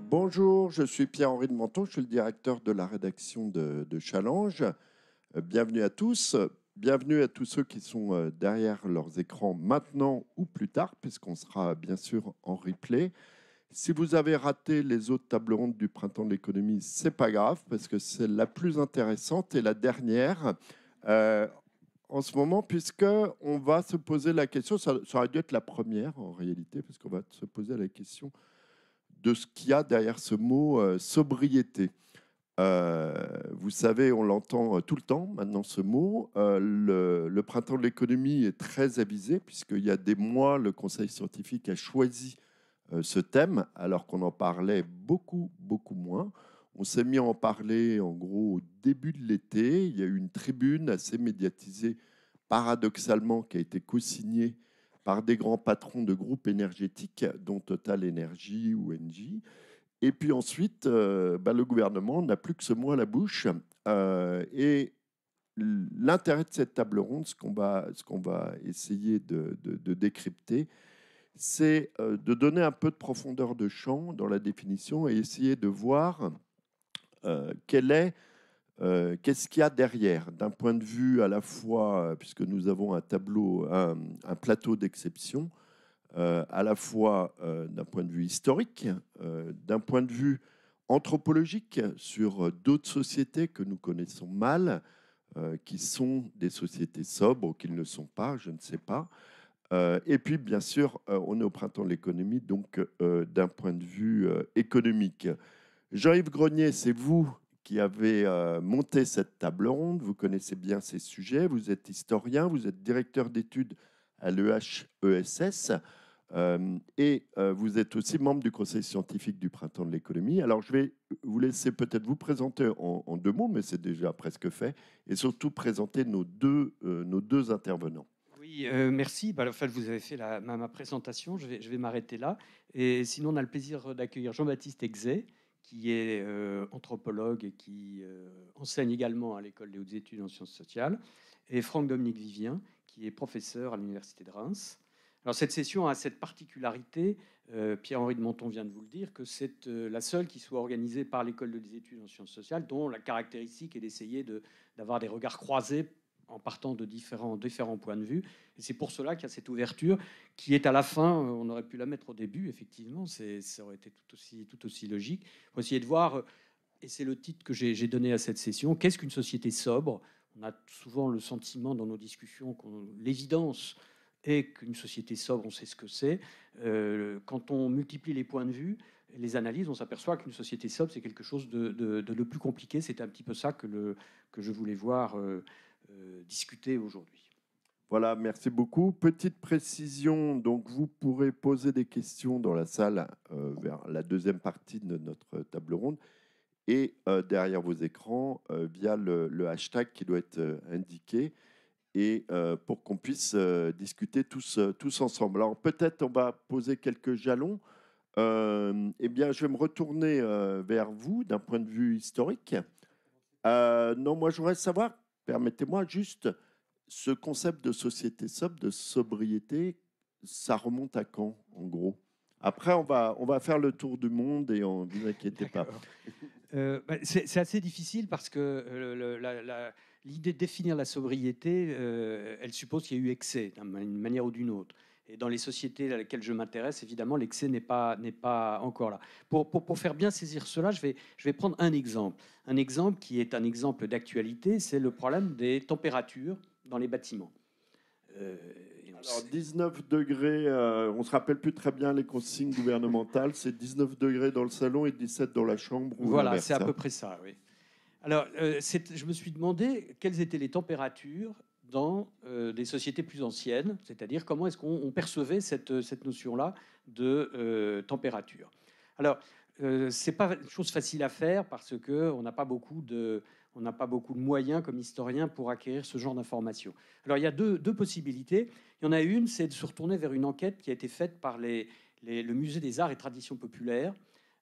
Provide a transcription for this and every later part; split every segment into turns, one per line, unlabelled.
Bonjour, je suis Pierre-Henri de Menton, je suis le directeur de la rédaction de Challenge. Bienvenue à tous, bienvenue à tous ceux qui sont derrière leurs écrans maintenant ou plus tard, puisqu'on sera bien sûr en replay. Si vous avez raté les autres tables rondes du Printemps de l'économie, c'est pas grave, parce que c'est la plus intéressante et la dernière euh, en ce moment, puisque on va se poser la question, ça aurait dû être la première en réalité, parce qu'on va se poser la question de ce qu'il y a derrière ce mot sobriété. Vous savez, on l'entend tout le temps maintenant ce mot. Le printemps de l'économie est très avisé puisqu'il y a des mois, le Conseil scientifique a choisi ce thème alors qu'on en parlait beaucoup, beaucoup moins. On s'est mis à en parler en gros au début de l'été. Il y a eu une tribune assez médiatisée, paradoxalement, qui a été co-signée par des grands patrons de groupes énergétiques, dont Total Energy ou Engie. Et puis ensuite, le gouvernement n'a plus que ce mot à la bouche. Et l'intérêt de cette table ronde, ce qu'on va essayer de décrypter, c'est de donner un peu de profondeur de champ dans la définition et essayer de voir qu'est-ce qu'il y a derrière, d'un point de vue à la fois, puisque nous avons un plateau d'exception, à la fois d'un point de vue historique, d'un point de vue anthropologique sur d'autres sociétés que nous connaissons mal, qui sont des sociétés sobres ou qui ne le sont pas, je ne sais pas. Et puis, bien sûr, on est au printemps de l'économie, donc d'un point de vue économique. Jean-Yves Grenier, c'est vous qui avez monté cette table ronde. Vous connaissez bien ces sujets. Vous êtes historien, vous êtes directeur d'études à l'EHESS vous êtes aussi membre du conseil scientifique du printemps de l'économie. Alors, je vais vous laisser peut-être vous présenter en deux mots, mais c'est déjà presque fait, et surtout présenter nos deux intervenants.
Oui, merci. En fait, vous avez fait ma présentation. Je vais m'arrêter là. Et sinon, on a le plaisir d'accueillir Jean-Baptiste Exay, qui est anthropologue et qui enseigne également à l'École des hautes études en sciences sociales, et Franck-Dominique Vivien, qui est professeur à l'Université de Reims. Alors, cette session a cette particularité, Pierre-Henri de Menton vient de vous le dire, que c'est la seule qui soit organisée par l'École des études en sciences sociales, dont la caractéristique est d'essayer d'avoir des regards croisés en partant de différents points de vue. Et c'est pour cela qu'il y a cette ouverture qui est à la fin, on aurait pu la mettre au début, effectivement, ça aurait été tout aussi logique. Il faut essayer de voir, et c'est le titre que j'ai donné à cette session, qu'est-ce qu'une société sobre? On a souvent le sentiment dans nos discussions, l'évidence est qu'une société sobre, on sait ce que c'est. Quand on multiplie les points de vue, les analyses, on s'aperçoit qu'une société sobre, c'est quelque chose de le plus compliqué. C'est un petit peu ça que je voulais voir discuter aujourd'hui.
Voilà, merci beaucoup. Petite précision, donc vous pourrez poser des questions dans la salle vers la deuxième partie de notre table ronde et derrière vos écrans via le hashtag qui doit être indiqué et pour qu'on puisse discuter tous ensemble. Alors peut-être on va poser quelques jalons. Eh bien, je vais me retourner vers vous d'un point de vue historique. Non, moi, je voudrais savoir, permettez-moi juste, ce concept de société sobre, de sobriété, ça remonte à quand, en gros? Après, on va faire le tour du monde et ne vous inquiétez pas.
D'accord. C'est assez difficile parce que l'idée de définir la sobriété, elle suppose qu'il y a eu excès d'une manière ou d'une autre. Et dans les sociétés à lesquelles je m'intéresse, évidemment, l'excès n'est pas encore là. Pour faire bien saisir cela, je vais prendre un exemple. Un exemple qui est un exemple d'actualité, c'est le problème des températures dans les bâtiments. Euh, et on
Alors,
sait-
19 degrés, on ne se rappelle plus très bien les consignes gouvernementales, c'est 19 degrés dans le salon et 17 dans la chambre ou
Voilà, c'est à
l'inverse,
peu
hein.
près ça, oui. Alors, je me suis demandé quelles étaient les températures dans des sociétés plus anciennes, c'est-à-dire comment est-ce qu'on percevait cette notion-là de température. Alors, c'est pas une chose facile à faire parce que on n'a pas beaucoup de moyens comme historien pour acquérir ce genre d'informations. Alors, il y a deux possibilités. Il y en a une, c'est de se retourner vers une enquête qui a été faite par le Musée des Arts et Traditions Populaires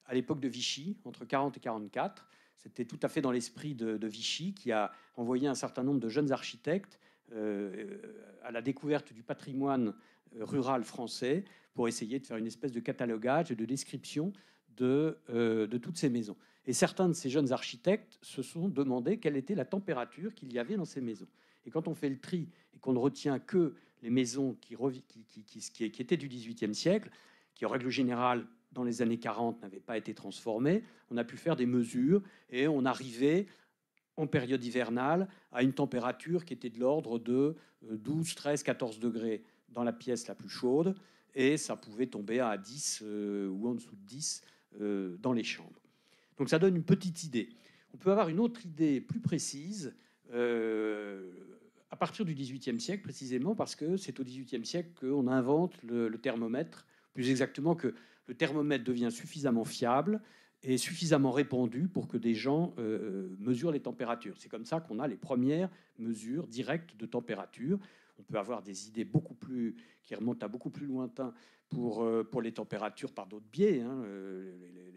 à l'époque de Vichy, entre 40 et 44. C'était tout à fait dans l'esprit de Vichy, qui a envoyé un certain nombre de jeunes architectes à la découverte du patrimoine rural français pour essayer de faire une espèce de catalogage et de description de toutes ces maisons. Et certains de ces jeunes architectes se sont demandé quelle était la température qu'il y avait dans ces maisons. Et quand on fait le tri et qu'on ne retient que les maisons qui étaient du XVIIIe siècle, qui en règle générale, dans les années 40, n'avaient pas été transformées, on a pu faire des mesures et on arrivait en période hivernale à une température qui était de l'ordre de 12, 13, 14 degrés dans la pièce la plus chaude, et ça pouvait tomber à 10 ou en dessous de 10 dans les chambres. Donc ça donne une petite idée. On peut avoir une autre idée plus précise à partir du XVIIIe siècle, précisément parce que c'est au XVIIIe siècle qu'on invente le thermomètre, plus exactement que le thermomètre devient suffisamment fiable et suffisamment répandu pour que des gens mesurent les températures. C'est comme ça qu'on a les premières mesures directes de température. On peut avoir des idées qui remontent à beaucoup plus lointain pour les températures par d'autres biais, hein,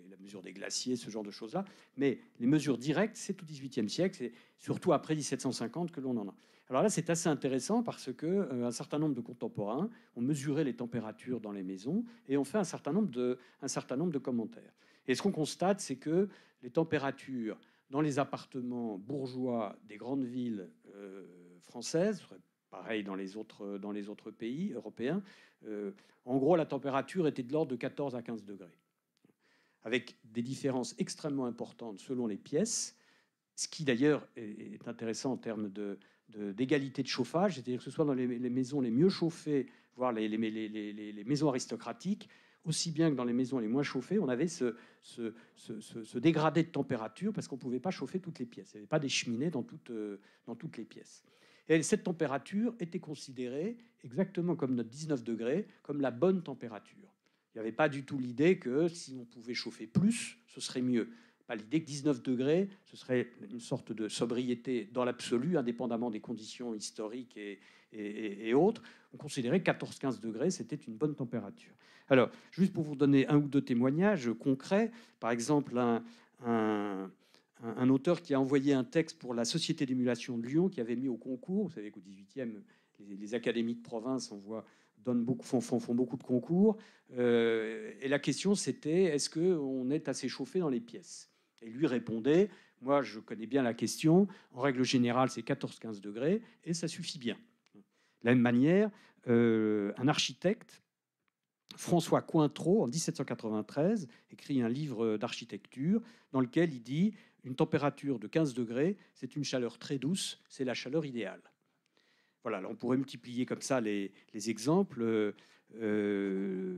la mesure des glaciers, ce genre de choses-là. Mais les mesures directes, c'est au XVIIIe siècle, c'est surtout après 1750 que l'on en a. Alors là, c'est assez intéressant parce que un certain nombre de contemporains ont mesuré les températures dans les maisons et ont fait un certain nombre de commentaires. Et ce qu'on constate, c'est que les températures dans les appartements bourgeois des grandes villes françaises, pareil dans les autres pays européens, en gros, la température était de l'ordre de 14 à 15 degrés, avec des différences extrêmement importantes selon les pièces, ce qui d'ailleurs est intéressant en termes d'égalité de chauffage, c'est-à-dire que ce soit dans les maisons les mieux chauffées, voire les maisons aristocratiques, aussi bien que dans les maisons les moins chauffées, on avait ce dégradé de température parce qu'on ne pouvait pas chauffer toutes les pièces. Il n'y avait pas des cheminées dans toutes les pièces. Et cette température était considérée, exactement comme notre 19 degrés, comme la bonne température. Il n'y avait pas du tout l'idée que si on pouvait chauffer plus, ce serait mieux. Pas l'idée que 19 degrés, ce serait une sorte de sobriété dans l'absolu, indépendamment des conditions historiques et autres. On considérait que 14-15 degrés, c'était une bonne température. Alors, juste pour vous donner un ou deux témoignages concrets, par exemple, un auteur qui a envoyé un texte pour la Société d'émulation de Lyon, qui avait mis au concours. Vous savez qu'au 18e, les académies de province font beaucoup de concours. Et la question, c'était est-ce qu'on est assez chauffé dans les pièces? Et lui répondait, moi, je connais bien la question. En règle générale, c'est 14-15 degrés et ça suffit bien. De la même manière, un architecte, François Cointreau, en 1793, écrit un livre d'architecture dans lequel il dit une température de 15 degrés, c'est une chaleur très douce, c'est la chaleur idéale. Voilà, alors on pourrait multiplier comme ça les exemples. Un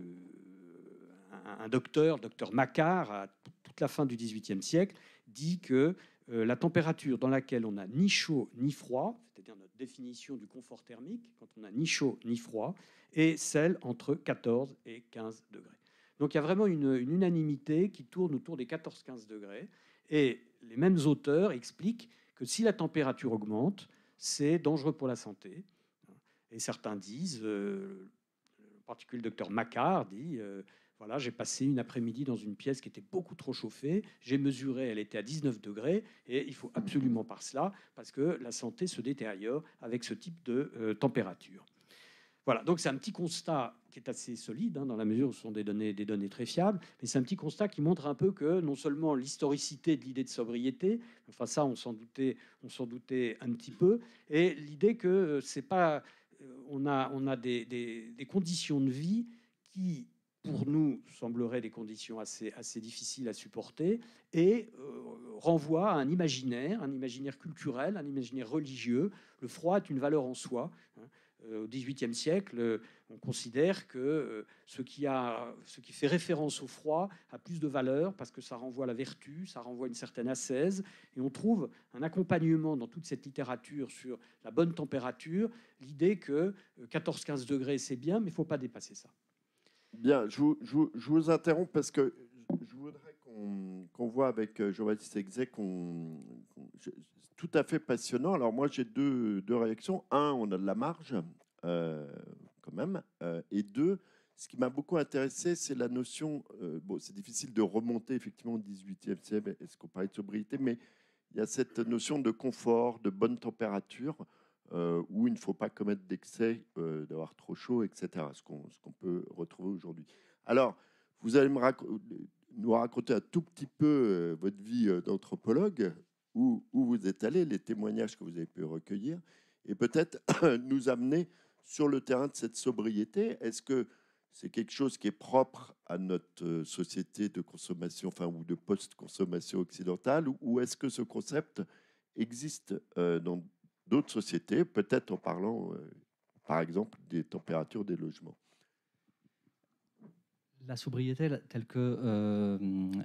docteur Macquart, à toute la fin du XVIIIe siècle, dit que la température dans laquelle on n'a ni chaud ni froid, c'est-à-dire notre définition du confort thermique, quand on n'a ni chaud ni froid, est celle entre 14 et 15 degrés. Donc il y a vraiment une unanimité qui tourne autour des 14-15 degrés. Et les mêmes auteurs expliquent que si la température augmente, c'est dangereux pour la santé. Et certains disent, en particulier le docteur Macquart dit, voilà, j'ai passé une après-midi dans une pièce qui était beaucoup trop chauffée, j'ai mesuré, elle était à 19 degrés, et il faut absolument pas cela, parce que la santé se détériore avec ce type de température. Voilà, donc c'est un petit constat qui est assez solide, hein, dans la mesure où ce sont des données très fiables, mais c'est un petit constat qui montre un peu que non seulement l'historicité de l'idée de sobriété, enfin ça on s'en doutait un petit peu, et l'idée que c'est pas, on a des conditions de vie qui, pour nous, sembleraient des conditions assez difficiles à supporter, et renvoient à un imaginaire culturel, un imaginaire religieux. Le froid est une valeur en soi, hein. Au XVIIIe siècle, on considère que ce qui fait référence au froid a plus de valeur parce que ça renvoie à la vertu, ça renvoie à une certaine ascèse. Et on trouve un accompagnement dans toute cette littérature sur la bonne température, l'idée que 14-15 degrés, c'est bien, mais il ne faut pas dépasser ça.
Bien, je vous interromps parce que je voudrais qu'on voit avec Jean-Baptiste Exet tout à fait passionnant. Alors moi, j'ai deux réactions. Un, on a de la marge, quand même. Et deux, ce qui m'a beaucoup intéressé, c'est la notion, bon, c'est difficile de remonter effectivement au XVIIIe siècle, est-ce qu'on parlait de sobriété, mais il y a cette notion de confort, de bonne température, où il ne faut pas commettre d'excès, d'avoir trop chaud, etc., ce qu'on peut retrouver aujourd'hui. Alors, vous allez me raconter, nous raconter un tout petit peu votre vie d'anthropologue, où vous êtes allé, les témoignages que vous avez pu recueillir, et peut-être nous amener sur le terrain de cette sobriété. Est-ce que c'est quelque chose qui est propre à notre société de consommation, enfin, ou de post-consommation occidentale, ou est-ce que ce concept existe dans d'autres sociétés, peut-être en parlant, par exemple, des températures des logements?
La sobriété, telle que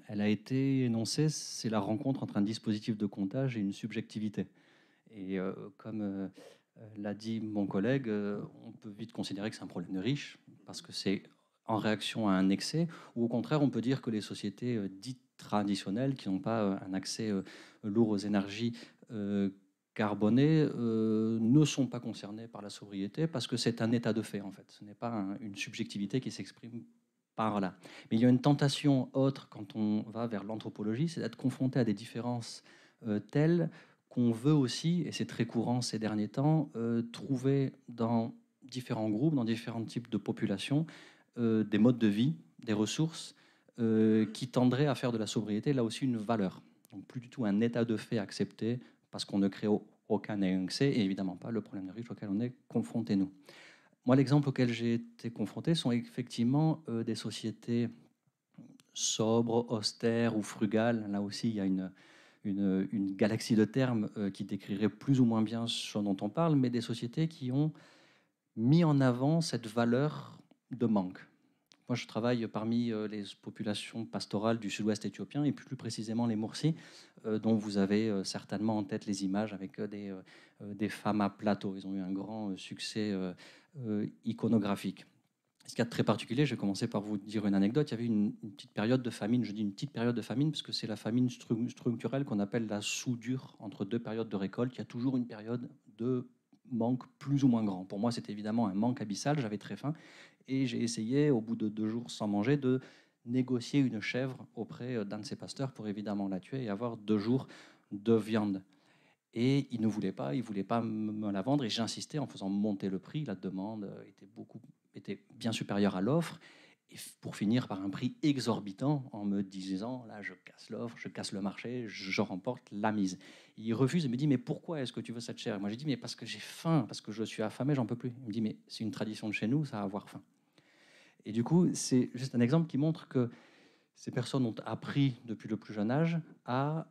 elle a été énoncée, c'est la rencontre entre un dispositif de comptage et une subjectivité. Et comme l'a dit mon collègue, on peut vite considérer que c'est un problème de riches, parce que c'est en réaction à un excès, ou au contraire, on peut dire que les sociétés dites traditionnelles, qui n'ont pas un accès lourd aux énergies carbonées, ne sont pas concernées par la sobriété, parce que c'est un état de fait, en fait. Ce n'est pas une subjectivité qui s'exprime par là. Mais il y a une tentation autre quand on va vers l'anthropologie, c'est d'être confronté à des différences telles qu'on veut aussi, et c'est très courant ces derniers temps, trouver dans différents groupes, dans différents types de populations, des modes de vie, des ressources qui tendraient à faire de la sobriété là aussi une valeur. Donc plus du tout un état de fait accepté parce qu'on ne crée aucun excès, et évidemment pas le problème de riche auquel on est confronté nous. Moi, l'exemple auquel j'ai été confronté sont effectivement des sociétés sobres, austères ou frugales. Là aussi, il y a une galaxie de termes qui décrirait plus ou moins bien ce dont on parle, mais des sociétés qui ont mis en avant cette valeur de manque. Moi, je travaille parmi les populations pastorales du sud-ouest éthiopien, et plus précisément les Mursi, dont vous avez certainement en tête les images avec des femmes à plateau. Ils ont eu un grand succès iconographique. Ce qu'il y a de très particulier, je vais commencer par vous dire une anecdote. Il y avait une petite période de famine. Je dis une petite période de famine parce que c'est la famine structurelle qu'on appelle la soudure entre deux périodes de récolte. Il y a toujours une période de manque plus ou moins grand. Pour moi, c'était évidemment un manque abyssal. J'avais très faim et j'ai essayé, au bout de 2 jours sans manger, de négocier une chèvre auprès d'un de ces pasteurs pour évidemment la tuer et avoir 2 jours de viande. Et il ne voulait pas, me la vendre, et j'ai insisté en faisant monter le prix. La demande était bien supérieure à l'offre, et pour finir par un prix exorbitant, en me disant là, je casse l'offre, je casse le marché, je remporte la mise. Il refuse et me dit mais pourquoi est-ce que tu veux cette chair? Moi j'ai dit mais parce que j'ai faim, parce que je suis affamé, j'en peux plus. Il me dit mais c'est une tradition de chez nous, ça, avoir faim. Et du coup, c'est juste un exemple qui montre que ces personnes ont appris depuis le plus jeune âge à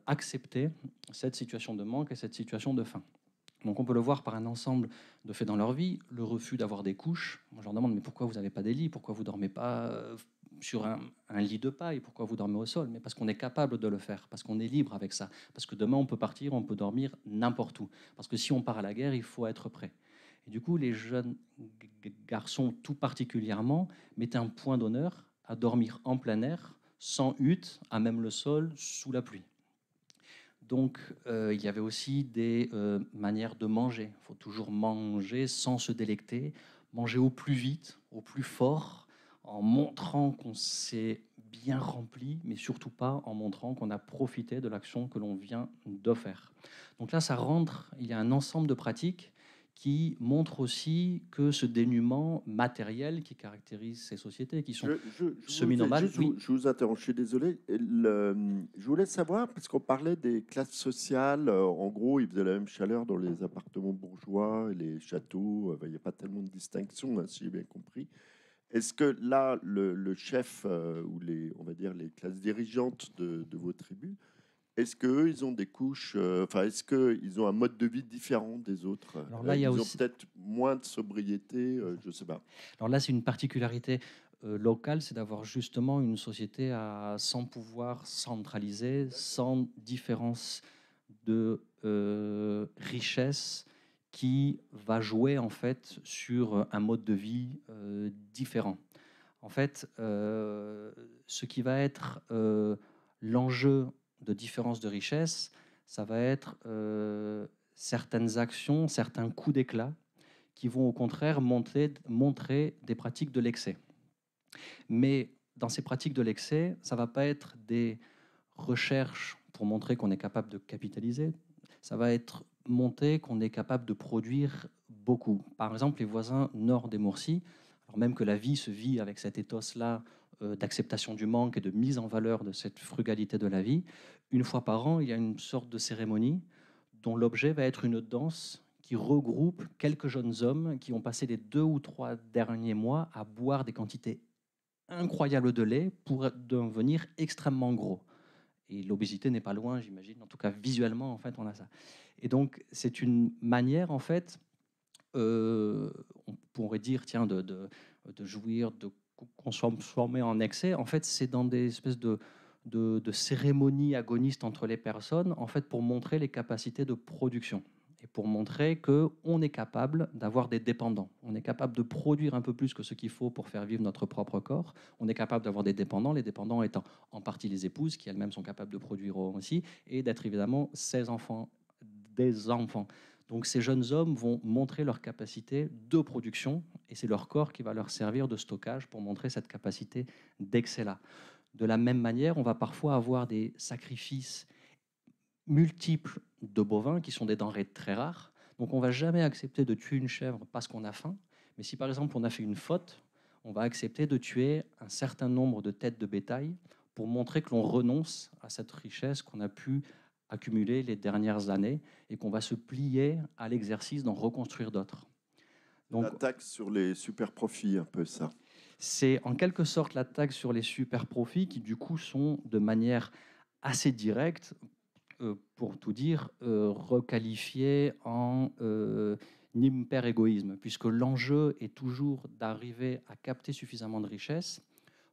accepter cette situation de manque et cette situation de faim. Donc on peut le voir par un ensemble de faits dans leur vie. Le refus d'avoir des couches. Moi, je leur demande mais pourquoi vous n'avez pas des lits? Pourquoi vous ne dormez pas sur un lit de paille? Pourquoi vous dormez au sol? Mais parce qu'on est capable de le faire, parce qu'on est libre avec ça. Parce que demain on peut partir, on peut dormir n'importe où. Parce que si on part à la guerre, il faut être prêt. Et du coup, les jeunes garçons tout particulièrement mettaient un point d'honneur à dormir en plein air, sans hutte, à même le sol, sous la pluie. Donc, il y avait aussi des manières de manger. Il faut toujours manger sans se délecter, manger au plus vite, au plus fort, en montrant qu'on s'est bien rempli, mais surtout pas en montrant qu'on a profité de l'action que l'on vient de faire. Donc là, ça rentre, il y a un ensemble de pratiques qui montre aussi que ce dénuement matériel qui caractérise ces sociétés, qui sont semi-nomades...
Je vous interromps, je suis désolé. Je voulais savoir, parce qu'on parlait des classes sociales, en gros, il faisait la même chaleur dans les appartements bourgeois et les châteaux, il n'y a pas tellement de distinction, hein, si j'ai bien compris. Est-ce que là, le chef ou on va dire les classes dirigeantes de vos tribus, est-ce qu'eux, ils ont des couches, est-ce qu'ils ont un mode de vie différent des autres?
Alors là,
ils ont peut-être moins de sobriété, je ne sais pas.
Alors là, c'est une particularité locale, c'est d'avoir justement une société sans pouvoir centralisé, sans différence de richesse qui va jouer en fait sur un mode de vie différent. En fait, ce qui va être l'enjeu de différence de richesse, ça va être certaines actions, certains coups d'éclat qui vont au contraire montrer des pratiques de l'excès. Mais dans ces pratiques de l'excès, ça ne va pas être des recherches pour montrer qu'on est capable de capitaliser, ça va être montrer qu'on est capable de produire beaucoup. Par exemple, les voisins nord des Mursis, alors même que la vie se vit avec cet ethos-là d'acceptation du manque et de mise en valeur de cette frugalité de la vie, une fois par an, il y a une sorte de cérémonie dont l'objet va être une danse qui regroupe quelques jeunes hommes qui ont passé les 2 ou 3 derniers mois à boire des quantités incroyables de lait pour devenir extrêmement gros. Et l'obésité n'est pas loin, j'imagine. En tout cas, visuellement, en fait, on a ça. Et donc, c'est une manière, en fait, on pourrait dire, tiens, de jouir, de consommer en excès. En fait, c'est dans des espèces de cérémonies agonistes entre les personnes, en fait, pour montrer les capacités de production et pour montrer qu'on est capable d'avoir des dépendants. On est capable de produire un peu plus que ce qu'il faut pour faire vivre notre propre corps. On est capable d'avoir des dépendants, les dépendants étant en partie les épouses, qui elles-mêmes sont capables de produire aussi, et d'être évidemment ses enfants, des enfants. Donc ces jeunes hommes vont montrer leur capacité de production, et c'est leur corps qui va leur servir de stockage pour montrer cette capacité d'excès-là. De la même manière, on va parfois avoir des sacrifices multiples de bovins qui sont des denrées très rares. Donc on ne va jamais accepter de tuer une chèvre parce qu'on a faim. Mais si par exemple on a fait une faute, on va accepter de tuer un certain nombre de têtes de bétail pour montrer que l'on renonce à cette richesse qu'on a pu accumuler les dernières années et qu'on va se plier à l'exercice d'en reconstruire d'autres.
Donc, la taxe sur les super profits, un peu ça.
C'est en quelque sorte la taxe sur les super profits qui du coup sont de manière assez directe, pour tout dire, requalifiés en hyper-égoïsme, puisque l'enjeu est toujours d'arriver à capter suffisamment de richesse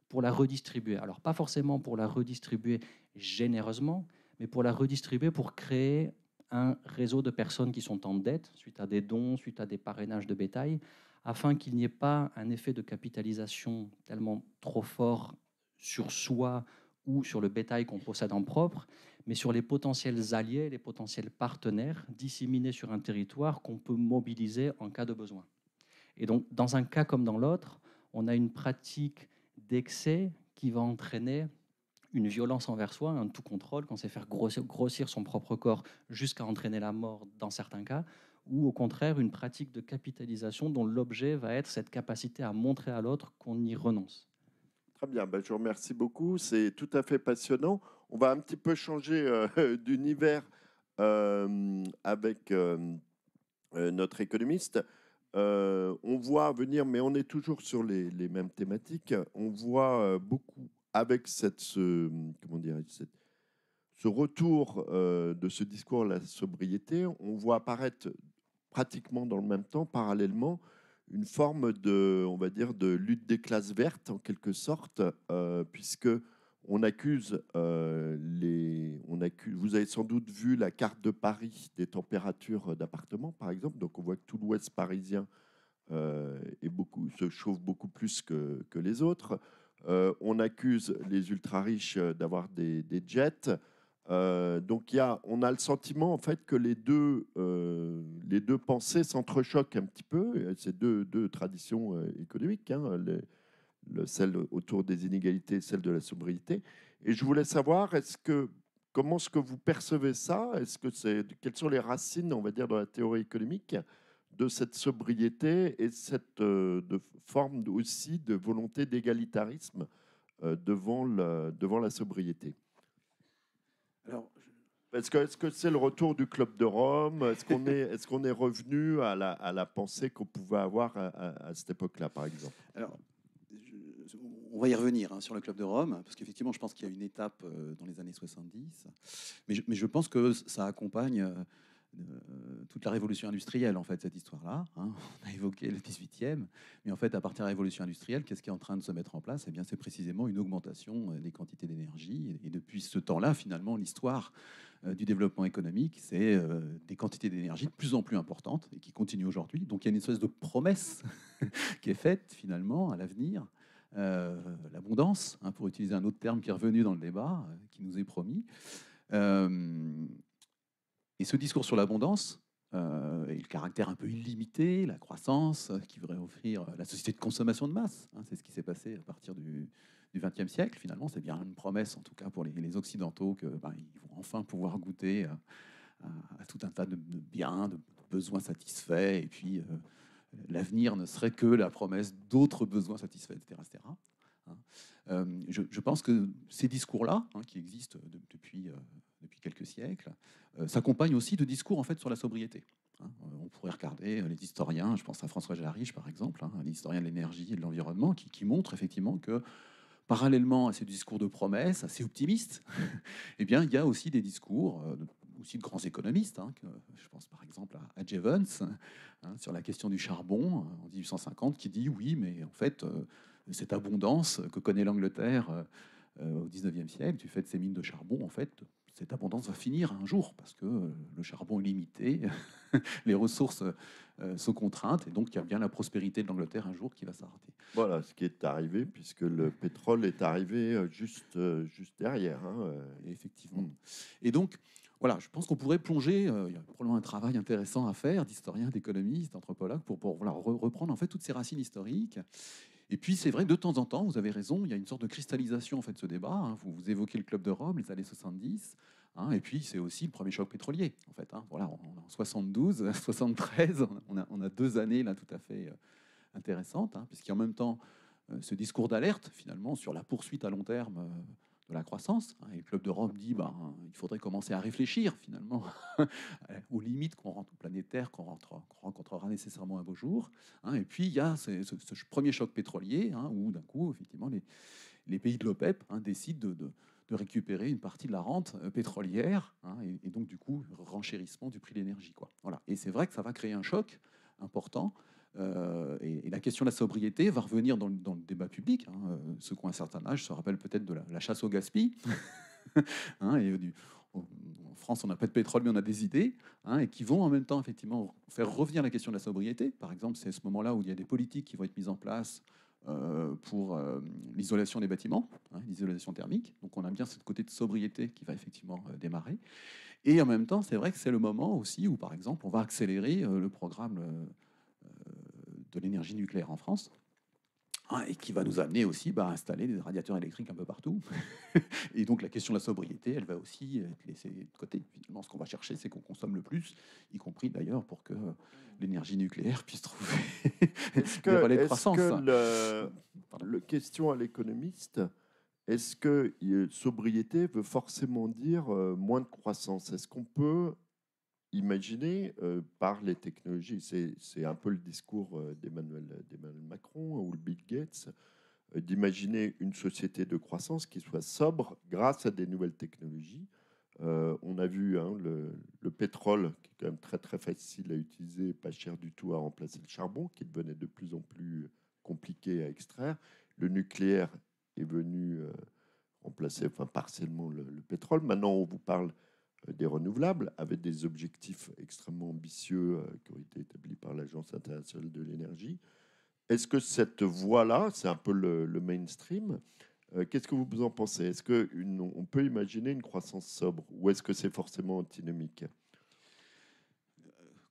pour la redistribuer. Alors pas forcément pour la redistribuer généreusement, mais pour la redistribuer pour créer un réseau de personnes qui sont en dette suite à des dons, suite à des parrainages de bétail, afin qu'il n'y ait pas un effet de capitalisation tellement trop fort sur soi ou sur le bétail qu'on possède en propre, mais sur les potentiels alliés, les potentiels partenaires disséminés sur un territoire qu'on peut mobiliser en cas de besoin. Et donc, dans un cas comme dans l'autre, on a une pratique d'excès qui va entraîner une violence envers soi, un tout contrôle, qu'on sait faire grossir son propre corps jusqu'à entraîner la mort dans certains cas, ou au contraire une pratique de capitalisation dont l'objet va être cette capacité à montrer à l'autre qu'on y renonce.
Très bien, je vous remercie beaucoup, c'est tout à fait passionnant. On va un petit peu changer d'univers avec notre économiste. On voit venir, mais on est toujours sur les mêmes thématiques, on voit beaucoup avec ce retour de ce discours à la sobriété, on voit apparaître pratiquement dans le même temps, parallèlement, une forme de, on va dire, de lutte des classes vertes, en quelque sorte, puisque on accuse vous avez sans doute vu la carte de Paris des températures d'appartements, par exemple. Donc, on voit que tout l'ouest parisien se chauffe beaucoup plus que les autres. On accuse les ultra-riches d'avoir des jets. Donc on a le sentiment en fait que les deux pensées s'entrechoquent un petit peu. Ces deux traditions économiques, hein, celle autour des inégalités, celle de la sobriété. Et je voulais savoir, comment est-ce que vous percevez ça? Quelles sont les racines, on va dire, dans la théorie économique de cette sobriété et cette forme aussi de volonté d'égalitarisme devant la sobriété?
Alors,
est-ce que c'est le retour du Club de Rome? Est-ce qu'on est revenu à la pensée qu'on pouvait avoir à cette époque-là, par exemple?
Alors, on va y revenir sur le Club de Rome, parce qu'effectivement, je pense qu'il y a une étape dans les années 70, mais je pense que ça accompagne toute la révolution industrielle, en fait, cette histoire-là. On a évoqué le 18e, mais en fait, à partir de la révolution industrielle, qu'est-ce qui est en train de se mettre en place? Eh bien, c'est précisément une augmentation des quantités d'énergie. Et depuis ce temps-là, finalement, l'histoire du développement économique, c'est des quantités d'énergie de plus en plus importantes et qui continuent aujourd'hui. Donc, il y a une espèce de promesse qui est faite, finalement, à l'avenir. L'abondance, pour utiliser un autre terme qui est revenu dans le débat, qui nous est promis. Et ce discours sur l'abondance et le caractère un peu illimité, la croissance qui voudrait offrir la société de consommation de masse, c'est ce qui s'est passé à partir du XXe siècle. Finalement, c'est bien une promesse, en tout cas pour les Occidentaux, qu'ils vont enfin pouvoir goûter à tout un tas de biens, de besoins satisfaits, et puis l'avenir ne serait que la promesse d'autres besoins satisfaits, etc. etc. Je pense que ces discours-là, hein, qui existent depuis quelques siècles, s'accompagnent aussi de discours en fait sur la sobriété. Hein. On pourrait regarder les historiens, je pense à François Jarich par exemple, hein, un historien de l'énergie et de l'environnement, qui montre effectivement que parallèlement à ces discours de promesses assez optimistes, eh bien, il y a aussi des discours aussi de grands économistes. Hein, je pense par exemple à Jevons, hein, sur la question du charbon en 1850, qui dit oui, mais en fait, cette abondance que connaît l'Angleterre au 19e siècle, du fait de ces mines de charbon, en fait, cette abondance va finir un jour, parce que le charbon est limité, les ressources sont contraintes, et donc il y a bien la prospérité de l'Angleterre un jour qui va s'arrêter.
Voilà ce qui est arrivé, puisque le pétrole est arrivé juste derrière. Hein.
Effectivement. Et donc, voilà, je pense qu'on pourrait plonger, il y a probablement un travail intéressant à faire d'historien, d'économiste, d'anthropologue, pour voilà, reprendre en fait toutes ces racines historiques. Et puis, c'est vrai, de temps en temps, vous avez raison, il y a une sorte de cristallisation en fait de ce débat. Hein. Vous évoquez le Club de Rome, les années 70. Hein, et puis, c'est aussi le premier choc pétrolier, en fait. Hein. Voilà, en 72, 73, on a 2 années là tout à fait intéressantes, hein, puisqu'il y a en même temps ce discours d'alerte, finalement, sur la poursuite à long terme de la croissance. Hein. Et le Club de Rome dit il faudrait commencer à réfléchir, finalement, aux limites qu'on rentre au planétaire, qu'on rencontrera nécessairement un beau jour. Hein. Et puis, il y a ce premier choc pétrolier, hein, où d'un coup, effectivement, les pays de l'OPEP décident de récupérer une partie de la rente pétrolière, hein, et donc, du coup, renchérissement du prix de l'énergie. Voilà. Et c'est vrai que ça va créer un choc important. Et la question de la sobriété va revenir dans le débat public. Hein. Ceux qui ont un certain âge se rappellent peut-être de la chasse au gaspillage. Hein, en France, on n'a pas de pétrole, mais on a des idées, hein, et qui vont en même temps effectivement faire revenir la question de la sobriété. Par exemple, c'est à ce moment-là où il y a des politiques qui vont être mises en place pour l'isolation des bâtiments, hein, l'isolation thermique. Donc on a bien ce côté de sobriété qui va effectivement démarrer. Et en même temps, c'est vrai que c'est le moment aussi où, par exemple, on va accélérer le programme de l'énergie nucléaire en France, hein, et qui va nous amener aussi à installer des radiateurs électriques un peu partout. Et donc la question de la sobriété, elle va aussi être laissée de côté. Finalement, ce qu'on va chercher, c'est qu'on consomme le plus, y compris d'ailleurs pour que l'énergie nucléaire puisse trouver des relais de croissance.
Le question à l'économiste, est-ce que sobriété veut forcément dire moins de croissance? Est-ce qu'on peut imaginer par les technologies, c'est un peu le discours d'Emmanuel Macron ou le Bill Gates, d'imaginer une société de croissance qui soit sobre grâce à des nouvelles technologies. On a vu le pétrole, qui est quand même très très facile à utiliser, pas cher du tout à remplacer le charbon, qui devenait de plus en plus compliqué à extraire. Le nucléaire est venu remplacer partiellement le pétrole. Maintenant, on vous parle des renouvelables, avec des objectifs extrêmement ambitieux qui ont été établis par l'Agence internationale de l'énergie. Est-ce que cette voie-là, c'est un peu le mainstream? Qu'est-ce que vous en pensez? Est-ce qu'on peut imaginer une croissance sobre, ou est-ce que c'est forcément antinomique?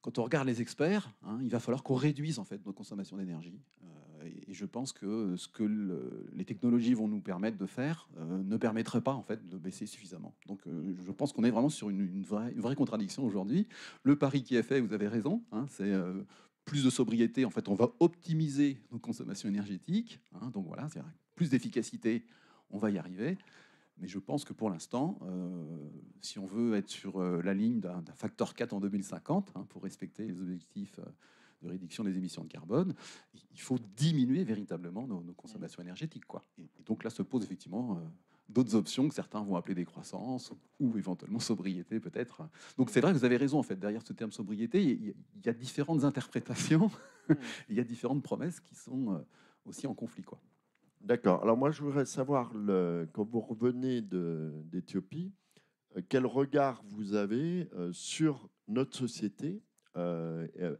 Quand on regarde les experts, hein, il va falloir qu'on réduise en fait nos consommations d'énergie. Et je pense que ce que les technologies vont nous permettre de faire ne permettrait pas en fait de baisser suffisamment. Donc je pense qu'on est vraiment sur une vraie contradiction aujourd'hui. Le pari qui est fait, vous avez raison, hein, c'est plus de sobriété. En fait, on va optimiser nos consommations énergétiques. Hein, donc voilà, c'est plus d'efficacité, on va y arriver. Mais je pense que pour l'instant, si on veut être sur la ligne d'un facteur 4 en 2050, hein, pour respecter les objectifs de réduction des émissions de carbone, il faut diminuer véritablement nos consommations énergétiques. Et donc là se posent effectivement d'autres options que certains vont appeler décroissance ou éventuellement sobriété peut-être. Donc c'est vrai que vous avez raison, en fait, derrière ce terme sobriété, il y a différentes interprétations, il y a différentes promesses qui sont aussi en conflit.
D'accord. Alors moi, je voudrais savoir, quand vous revenez d'Éthiopie, quel regard vous avez sur notre société,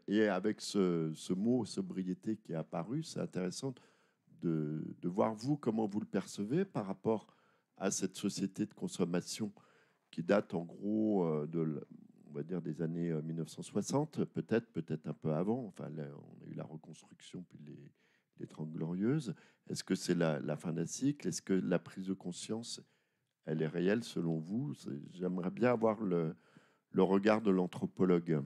et avec ce mot sobriété qui est apparu, c'est intéressant de voir vous comment vous le percevez par rapport à cette société de consommation qui date en gros on va dire des années 1960, peut-être un peu avant. Enfin, là, on a eu la reconstruction puis les 30 Glorieuses. Est-ce que c'est la fin d'un cycle? Est-ce que la prise de conscience, elle est réelle selon vous? J'aimerais bien avoir le regard de l'anthropologue.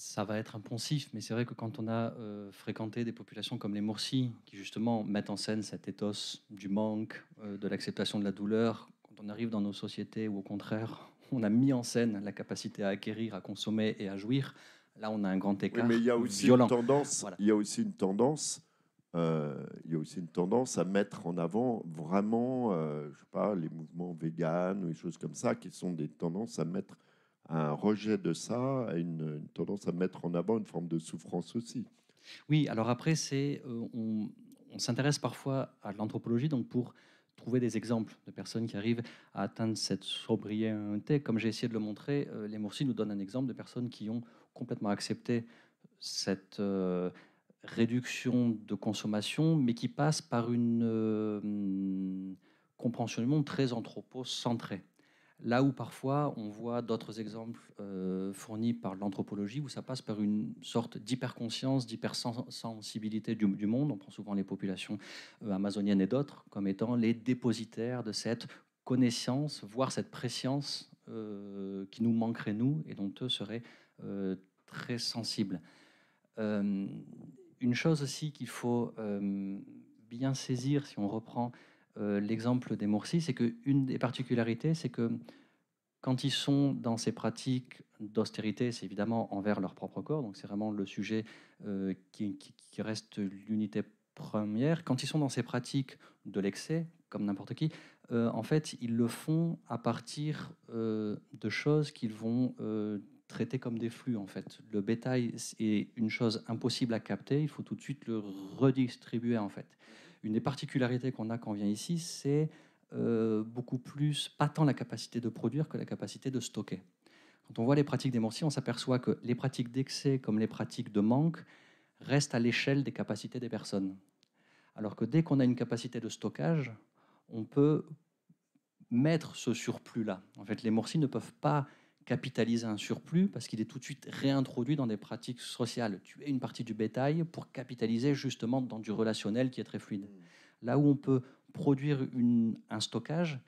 ça va être impensif, mais c'est vrai que quand on a fréquenté des populations comme les Mursis, qui justement mettent en scène cet ethos du manque, de l'acceptation de la douleur, quand on arrive dans nos sociétés où au contraire, on a mis en scène la capacité à acquérir, à consommer et à jouir, là on a un grand
Oui,
écart
mais il y a aussi
violent.
une tendance.
Voilà.
Il y a aussi une tendance. Il y a aussi une tendance à mettre en avant vraiment, je sais pas, les mouvements véganes ou des choses comme ça, qui sont des tendances à mettre un rejet de ça, à une tendance à mettre en avant une forme de souffrance aussi.
Oui, alors après, on s'intéresse parfois à l'anthropologie donc pour trouver des exemples de personnes qui arrivent à atteindre cette sobriété. Comme j'ai essayé de le montrer, les Mursis nous donnent un exemple de personnes qui ont complètement accepté cette réduction de consommation, mais qui passe par une compréhension du monde très anthropocentrée. Là où parfois on voit d'autres exemples fournis par l'anthropologie où ça passe par une sorte d'hyperconscience, d'hypersensibilité du monde. On prend souvent les populations amazoniennes et d'autres comme étant les dépositaires de cette connaissance, voire cette préscience qui nous manquerait nous et dont eux seraient très sensibles. Une chose aussi qu'il faut bien saisir si on reprend l'exemple des Mursis, c'est qu'une des particularités, c'est que quand ils sont dans ces pratiques d'austérité, c'est évidemment envers leur propre corps, donc c'est vraiment le sujet qui reste l'unité première. Quand ils sont dans ces pratiques de l'excès, comme n'importe qui, en fait, ils le font à partir de choses qu'ils vont traiter comme des flux. En fait, le bétail est une chose impossible à capter. Il faut tout de suite le redistribuer. En fait, une des particularités qu'on a quand on vient ici, c'est beaucoup plus, pas tant la capacité de produire que la capacité de stocker. Quand on voit les pratiques des Mursis, on s'aperçoit que les pratiques d'excès comme les pratiques de manque restent à l'échelle des capacités des personnes. Alors que dès qu'on a une capacité de stockage, on peut mettre ce surplus-là. En fait, les Mursis ne peuvent pas capitaliser un surplus parce qu'il est tout de suite réintroduit dans des pratiques sociales. Tuer une partie du bétail pour capitaliser justement dans du relationnel qui est très fluide. Là où on peut produire un stockage,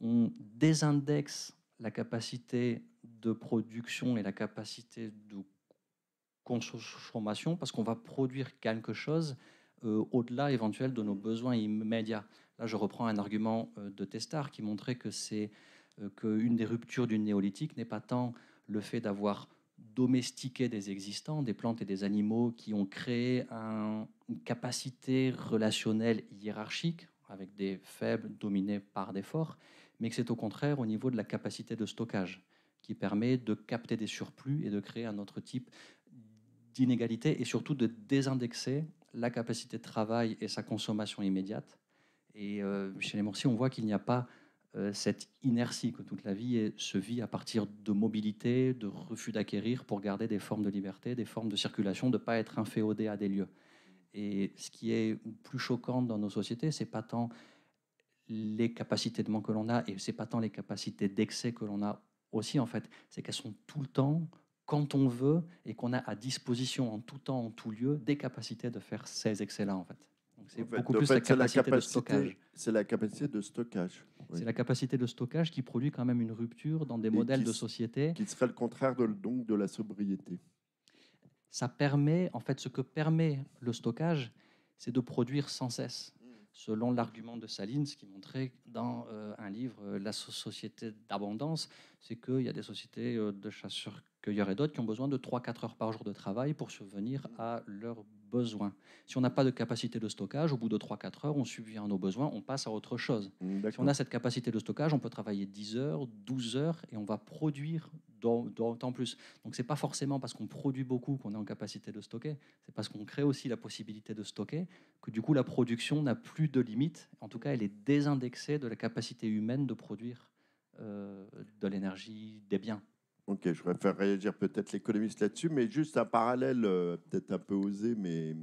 on désindexe la capacité de production et la capacité de consommation parce qu'on va produire quelque chose au-delà éventuel de nos besoins immédiats. Là, je reprends un argument de Testard qui montrait que c'est qu'une des ruptures du néolithique n'est pas tant le fait d'avoir domestiqué des existants, des plantes et des animaux qui ont créé une capacité relationnelle hiérarchique avec des faibles dominés par des forts, mais que c'est au contraire au niveau de la capacité de stockage qui permet de capter des surplus et de créer un autre type d'inégalité et surtout de désindexer la capacité de travail et sa consommation immédiate. Et chez les Mursis, on voit qu'il n'y a pas cette inertie, que toute la vie se vit à partir de mobilité, de refus d'acquérir pour garder des formes de liberté, des formes de circulation, de ne pas être inféodé à des lieux. Et ce qui est plus choquant dans nos sociétés, c'est pas tant les capacités de manque que l'on a, et c'est pas tant les capacités d'excès que l'on a aussi, en fait, c'est qu'elles sont tout le temps, quand on veut, et qu'on a à disposition en tout temps, en tout lieu, des capacités de faire ces excès-là, en fait. Donc c'est beaucoup plus la capacité de stockage.
C'est la capacité de stockage. Oui.
C'est la capacité de stockage qui produit quand même une rupture dans des modèles de société.
Qui serait le contraire donc de la sobriété.
Ça permet, en fait, ce que permet le stockage, c'est de produire sans cesse. Selon l'argument de Salins, qui montrait dans un livre La société d'abondance, c'est qu'il y a des sociétés de chasseurs-cueilleurs et d'autres qui ont besoin de 3-4 heures par jour de travail pour subvenir à leurs besoins. Si on n'a pas de capacité de stockage, au bout de 3-4 heures, on subvient à nos besoins, on passe à autre chose. Si on a cette capacité de stockage, on peut travailler 10 heures, 12 heures, et on va produire d'autant plus. Donc c'est pas forcément parce qu'on produit beaucoup qu'on est en capacité de stocker, c'est parce qu'on crée aussi la possibilité de stocker que du coup la production n'a plus de limite. En tout cas, elle est désindexée de la capacité humaine de produire de l'énergie, des biens.
Ok, je préfère réagir peut-être l'économiste là-dessus, mais juste un parallèle, peut-être un peu osé, mais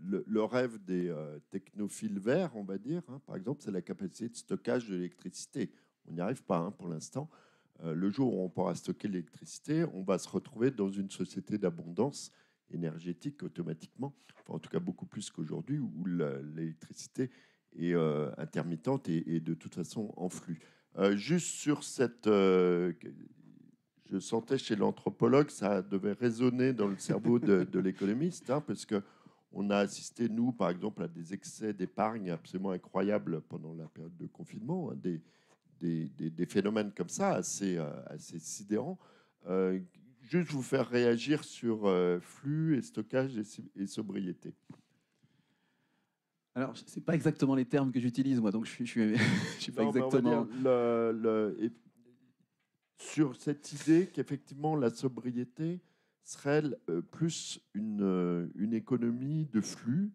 le rêve des technophiles verts, on va dire, hein, par exemple, c'est la capacité de stockage de l'électricité. On n'y arrive pas hein, pour l'instant. Le jour où on pourra stocker l'électricité, on va se retrouver dans une société d'abondance énergétique automatiquement, enfin, en tout cas beaucoup plus qu'aujourd'hui, où l'électricité est intermittente et de toute façon en flux. Juste sur cette... je sentais chez l'anthropologue, ça devait résonner dans le cerveau de l'économiste, hein, parce qu'on a assisté, nous, par exemple, à des excès d'épargne absolument incroyables pendant la période de confinement, hein, des phénomènes comme ça, assez sidérants. Juste vous faire réagir sur flux et stockage et sobriété.
Alors, ce n'est pas exactement les termes que j'utilise, moi, donc je suis pas exactement...
Sur cette idée qu'effectivement, la sobriété serait plus une économie de flux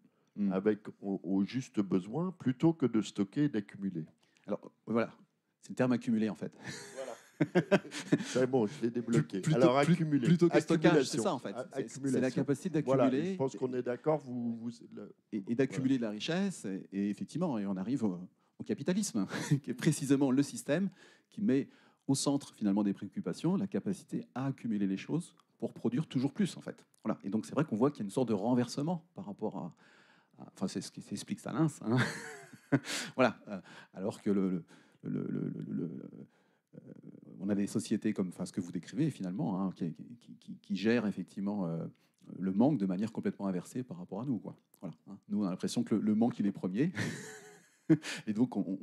avec au juste besoin, plutôt que de stocker et d'accumuler.
Alors, voilà, c'est le terme accumulé, en fait.
Voilà. C'est bon, je l'ai débloqué.
Plutôt,
alors, accumuler.
Plutôt que stockage, c'est ça, en fait. C'est la capacité d'accumuler.
Voilà, je pense qu'on est d'accord.
Et d'accumuler de la richesse. Et effectivement, et on arrive au capitalisme, qui est précisément le système qui met au centre, finalement, des préoccupations la capacité à accumuler les choses pour produire toujours plus, en fait. Voilà. Et donc, c'est vrai qu'on voit qu'il y a une sorte de renversement par rapport à enfin, c'est ce qui s'explique Salins. Hein. Voilà. Alors que on a des sociétés comme ce que vous décrivez finalement, hein, qui gèrent effectivement le manque de manière complètement inversée par rapport à nous, quoi. Voilà, hein. Nous, on a l'impression que le manque, il est premier. Et donc, on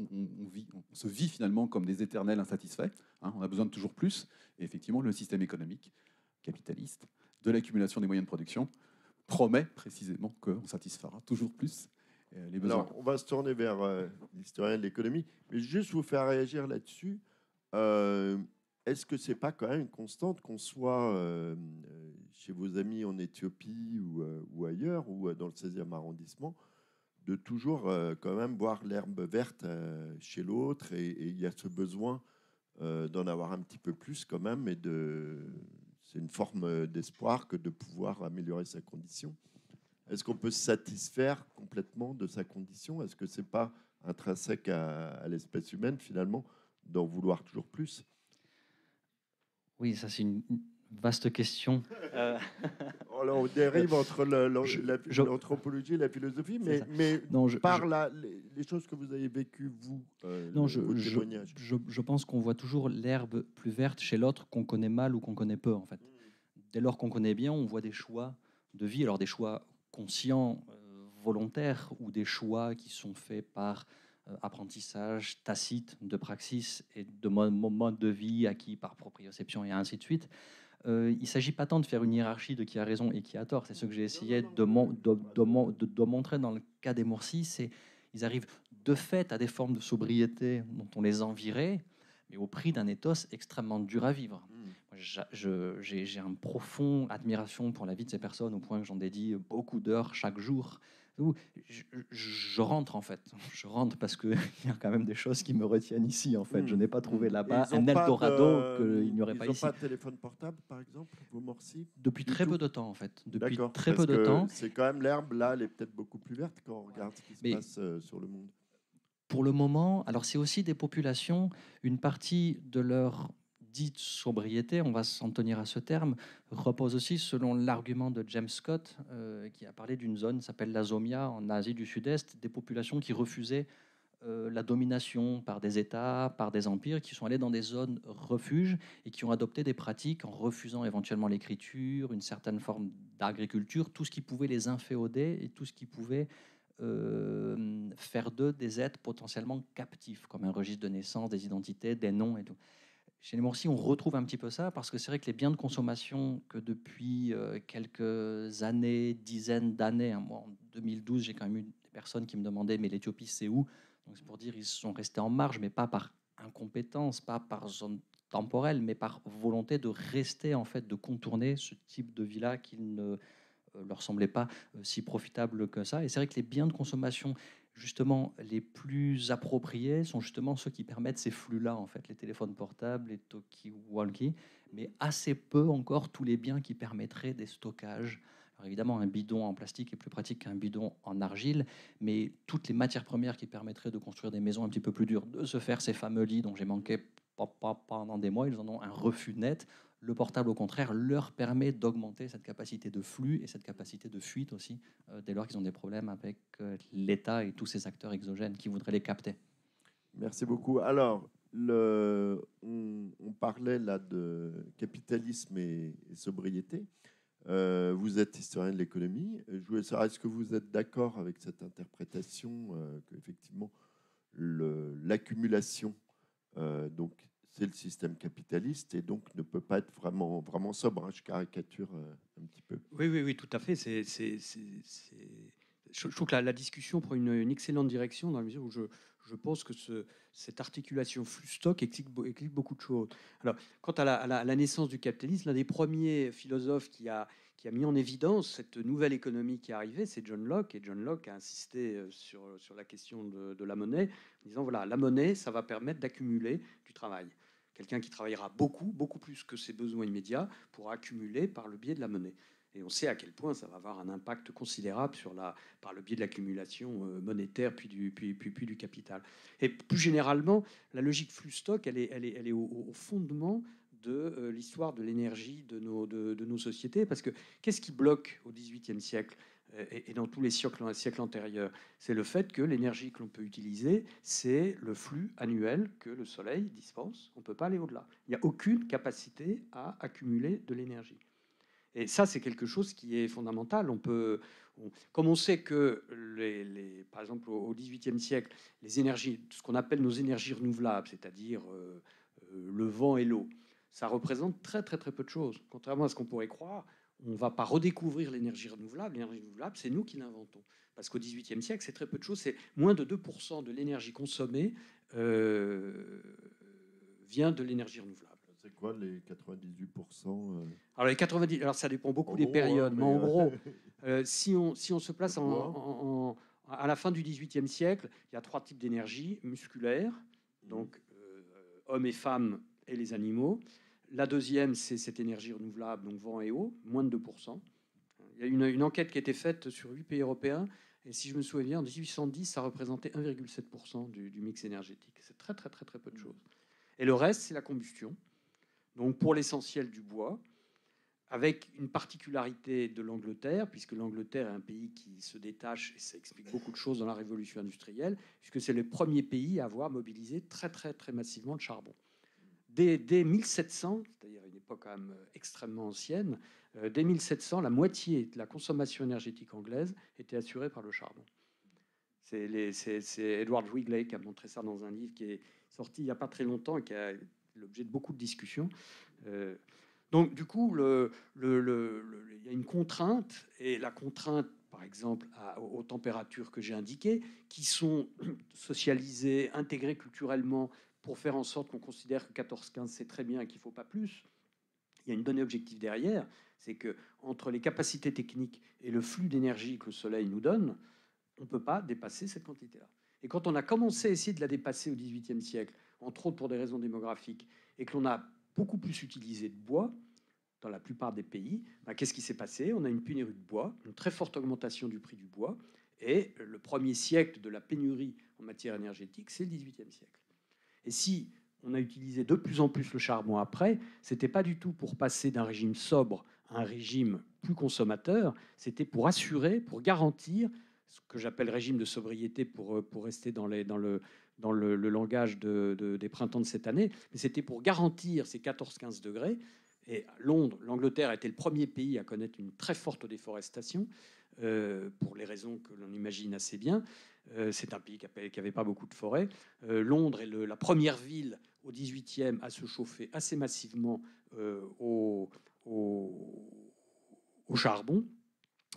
se vit finalement comme des éternels insatisfaits. Hein. On a besoin de toujours plus. Et effectivement, le système économique capitaliste de l'accumulation des moyens de production promet précisément qu'on satisfera toujours plus les besoins.
Alors, on va se tourner vers l'historien de l'économie, mais juste vous faire réagir là-dessus. Est-ce que c'est pas quand même une constante qu'on soit chez vos amis en Éthiopie ou ailleurs, ou dans le 16e arrondissement, de toujours quand même voir l'herbe verte chez l'autre, et il y a ce besoin d'en avoir un petit peu plus quand même, et c'est une forme d'espoir que de pouvoir améliorer sa condition. Est-ce qu'on peut se satisfaire complètement de sa condition? Est-ce que c'est pas intrinsèque à l'espèce humaine finalement d'en vouloir toujours plus?
Oui, ça c'est une vaste question.
Oh là, on dérive entre l'anthropologie et la philosophie, mais
non,
les choses que vous avez vécues, vous,
non,
vos témoignages.
je pense qu'on voit toujours l'herbe plus verte chez l'autre qu'on connaît mal ou qu'on connaît peu, en fait. Dès lors qu'on connaît bien, on voit des choix de vie, alors des choix conscients, volontaires, ou des choix qui sont faits par apprentissage tacite de praxis et de mode de vie acquis par proprioception et ainsi de suite. Il ne s'agit pas tant de faire une hiérarchie de qui a raison et qui a tort. C'est ce que j'ai essayé de montrer dans le cas des Moursi. C'est ils arrivent de fait à des formes de sobriété dont on les envirait, mais au prix d'un ethos extrêmement dur à vivre. J'ai un profond admiration pour la vie de ces personnes, au point que j'en dédie beaucoup d'heures chaque jour. Je rentre, en fait. Je rentre parce qu'il y a quand même des choses qui me retiennent ici, en fait. Je n'ai pas trouvé là-bas un Eldorado qu'il n'y aurait pas ici.
Ils n'ont pas de téléphone portable, par exemple, vos Morsi?
Depuis très peu de temps, en fait. Depuis
D'accord,
très
parce
peu de
que
temps.
C'est quand même l'herbe, là, elle est peut-être beaucoup plus verte quand on regarde ce qui se passe sur le monde.
Pour le moment, alors c'est aussi des populations, une partie de leur dite sobriété, on va s'en tenir à ce terme, repose aussi selon l'argument de James Scott, qui a parlé d'une zone qui s'appelle la Zomia en Asie du Sud-Est, des populations qui refusaient la domination par des États, par des empires, qui sont allés dans des zones refuges et qui ont adopté des pratiques en refusant éventuellement l'écriture, une certaine forme d'agriculture, tout ce qui pouvait les inféoder et tout ce qui pouvait faire d'eux des êtres potentiellement captifs, comme un registre de naissance, des identités, des noms et tout. Chez les Moursi, on retrouve un petit peu ça, parce que c'est vrai que les biens de consommation que depuis quelques années, dizaines d'années, hein, moi en 2012, j'ai quand même eu des personnes qui me demandaient mais l'Éthiopie c'est où? Donc c'est pour dire ils sont restés en marge, mais pas par incompétence, pas par zone temporelle, mais par volonté de rester, en fait, de contourner ce type de vie-là qu'ils ne leur semblait pas si profitable que ça. Et c'est vrai que les biens de consommation justement les plus appropriés sont justement ceux qui permettent ces flux-là, en fait, les téléphones portables, les talkie-walkie, mais assez peu encore tous les biens qui permettraient des stockages. Alors évidemment, un bidon en plastique est plus pratique qu'un bidon en argile, mais toutes les matières premières qui permettraient de construire des maisons un petit peu plus dures, de se faire ces fameux lits dont j'ai manqué pendant des mois, ils en ont un refus net. Le portable, au contraire, leur permet d'augmenter cette capacité de flux et cette capacité de fuite aussi, dès lors qu'ils ont des problèmes avec l'État et tous ces acteurs exogènes qui voudraient les capter.
Merci beaucoup. Alors, on parlait là de capitalisme et sobriété. Vous êtes historien de l'économie. Je voulais savoir, est-ce que vous êtes d'accord avec cette interprétation qu'effectivement l'accumulation, donc c'est le système capitaliste et donc ne peut pas être vraiment sobre, hein. Je caricature un petit peu.
Oui, tout à fait. Je trouve que la discussion prend une excellente direction dans la mesure où je pense que cette articulation flux-stock explique beaucoup de choses. Alors, quant à la naissance du capitalisme, l'un des premiers philosophes qui a mis en évidence cette nouvelle économie qui est arrivée, c'est John Locke. Et John Locke a insisté sur la question de la monnaie, en disant, voilà, la monnaie, ça va permettre d'accumuler du travail. Quelqu'un qui travaillera beaucoup plus que ses besoins immédiats pourra accumuler par le biais de la monnaie. Et on sait à quel point ça va avoir un impact considérable par le biais de l'accumulation monétaire puis du capital. Et plus généralement, la logique flux-stock, elle est au fondement de l'histoire de l'énergie de nos sociétés. Parce que qu'est-ce qui bloque au XVIIIe siècle et dans tous les siècles antérieurs? C'est le fait que l'énergie que l'on peut utiliser, c'est le flux annuel que le Soleil dispense. On ne peut pas aller au-delà. Il n'y a aucune capacité à accumuler de l'énergie. Et ça, c'est quelque chose qui est fondamental. Comme on sait que, par exemple, au XVIIIe siècle, les énergies, ce qu'on appelle nos énergies renouvelables, c'est-à-dire le vent et l'eau, ça représente très peu de choses. Contrairement à ce qu'on pourrait croire, on ne va pas redécouvrir l'énergie renouvelable. L'énergie renouvelable, c'est nous qui l'inventons. Parce qu'au XVIIIe siècle, c'est très peu de choses. C'est moins de 2% de l'énergie consommée vient de l'énergie renouvelable.
C'est quoi les 98%?
Alors les 90, alors ça dépend beaucoup des périodes, mais en gros, si on se place à la fin du XVIIIe siècle, il y a 3 types d'énergie musculaire, donc hommes et femmes et les animaux. La deuxième, c'est cette énergie renouvelable, donc vent et eau, moins de 2%. Il y a une enquête qui a été faite sur 8 pays européens, et si je me souviens bien, en 1810, ça représentait 1,7% du mix énergétique. C'est très peu de choses. Et le reste, c'est la combustion. Donc pour l'essentiel du bois, avec une particularité de l'Angleterre, puisque l'Angleterre est un pays qui se détache, et ça explique beaucoup de choses dans la révolution industrielle, puisque c'est le premier pays à avoir mobilisé très massivement le charbon. Dès 1700, c'est-à-dire une époque quand même extrêmement ancienne, dès 1700, la moitié de la consommation énergétique anglaise était assurée par le charbon. C'est Edward Wrigley qui a montré ça dans un livre qui est sorti il n'y a pas très longtemps et qui a l'objet de beaucoup de discussions. Donc, du coup, il y a une contrainte, et la contrainte, par exemple, aux températures que j'ai indiquées, qui sont socialisées, intégrées culturellement pour faire en sorte qu'on considère que 14-15, c'est très bien et qu'il ne faut pas plus. Il y a une donnée objective derrière, c'est que entre les capacités techniques et le flux d'énergie que le Soleil nous donne, on ne peut pas dépasser cette quantité-là. Et quand on a commencé à essayer de la dépasser au XVIIIe siècle, entre autres pour des raisons démographiques, et que l'on a beaucoup plus utilisé de bois dans la plupart des pays, qu'est-ce qui s'est passé? On a une pénurie de bois, une très forte augmentation du prix du bois, et le premier siècle de la pénurie en matière énergétique, c'est le XVIIIe siècle. Et si on a utilisé de plus en plus le charbon après, c'était pas du tout pour passer d'un régime sobre à un régime plus consommateur, c'était pour assurer, pour garantir ce que j'appelle régime de sobriété pour rester dans le langage des printemps de cette année, mais c'était pour garantir ces 14-15 degrés. Et Londres, l'Angleterre a été le premier pays à connaître une très forte déforestation, pour les raisons que l'on imagine assez bien. C'est un pays qui n'avait pas beaucoup de forêts. Londres est la première ville au 18e à se chauffer assez massivement au charbon.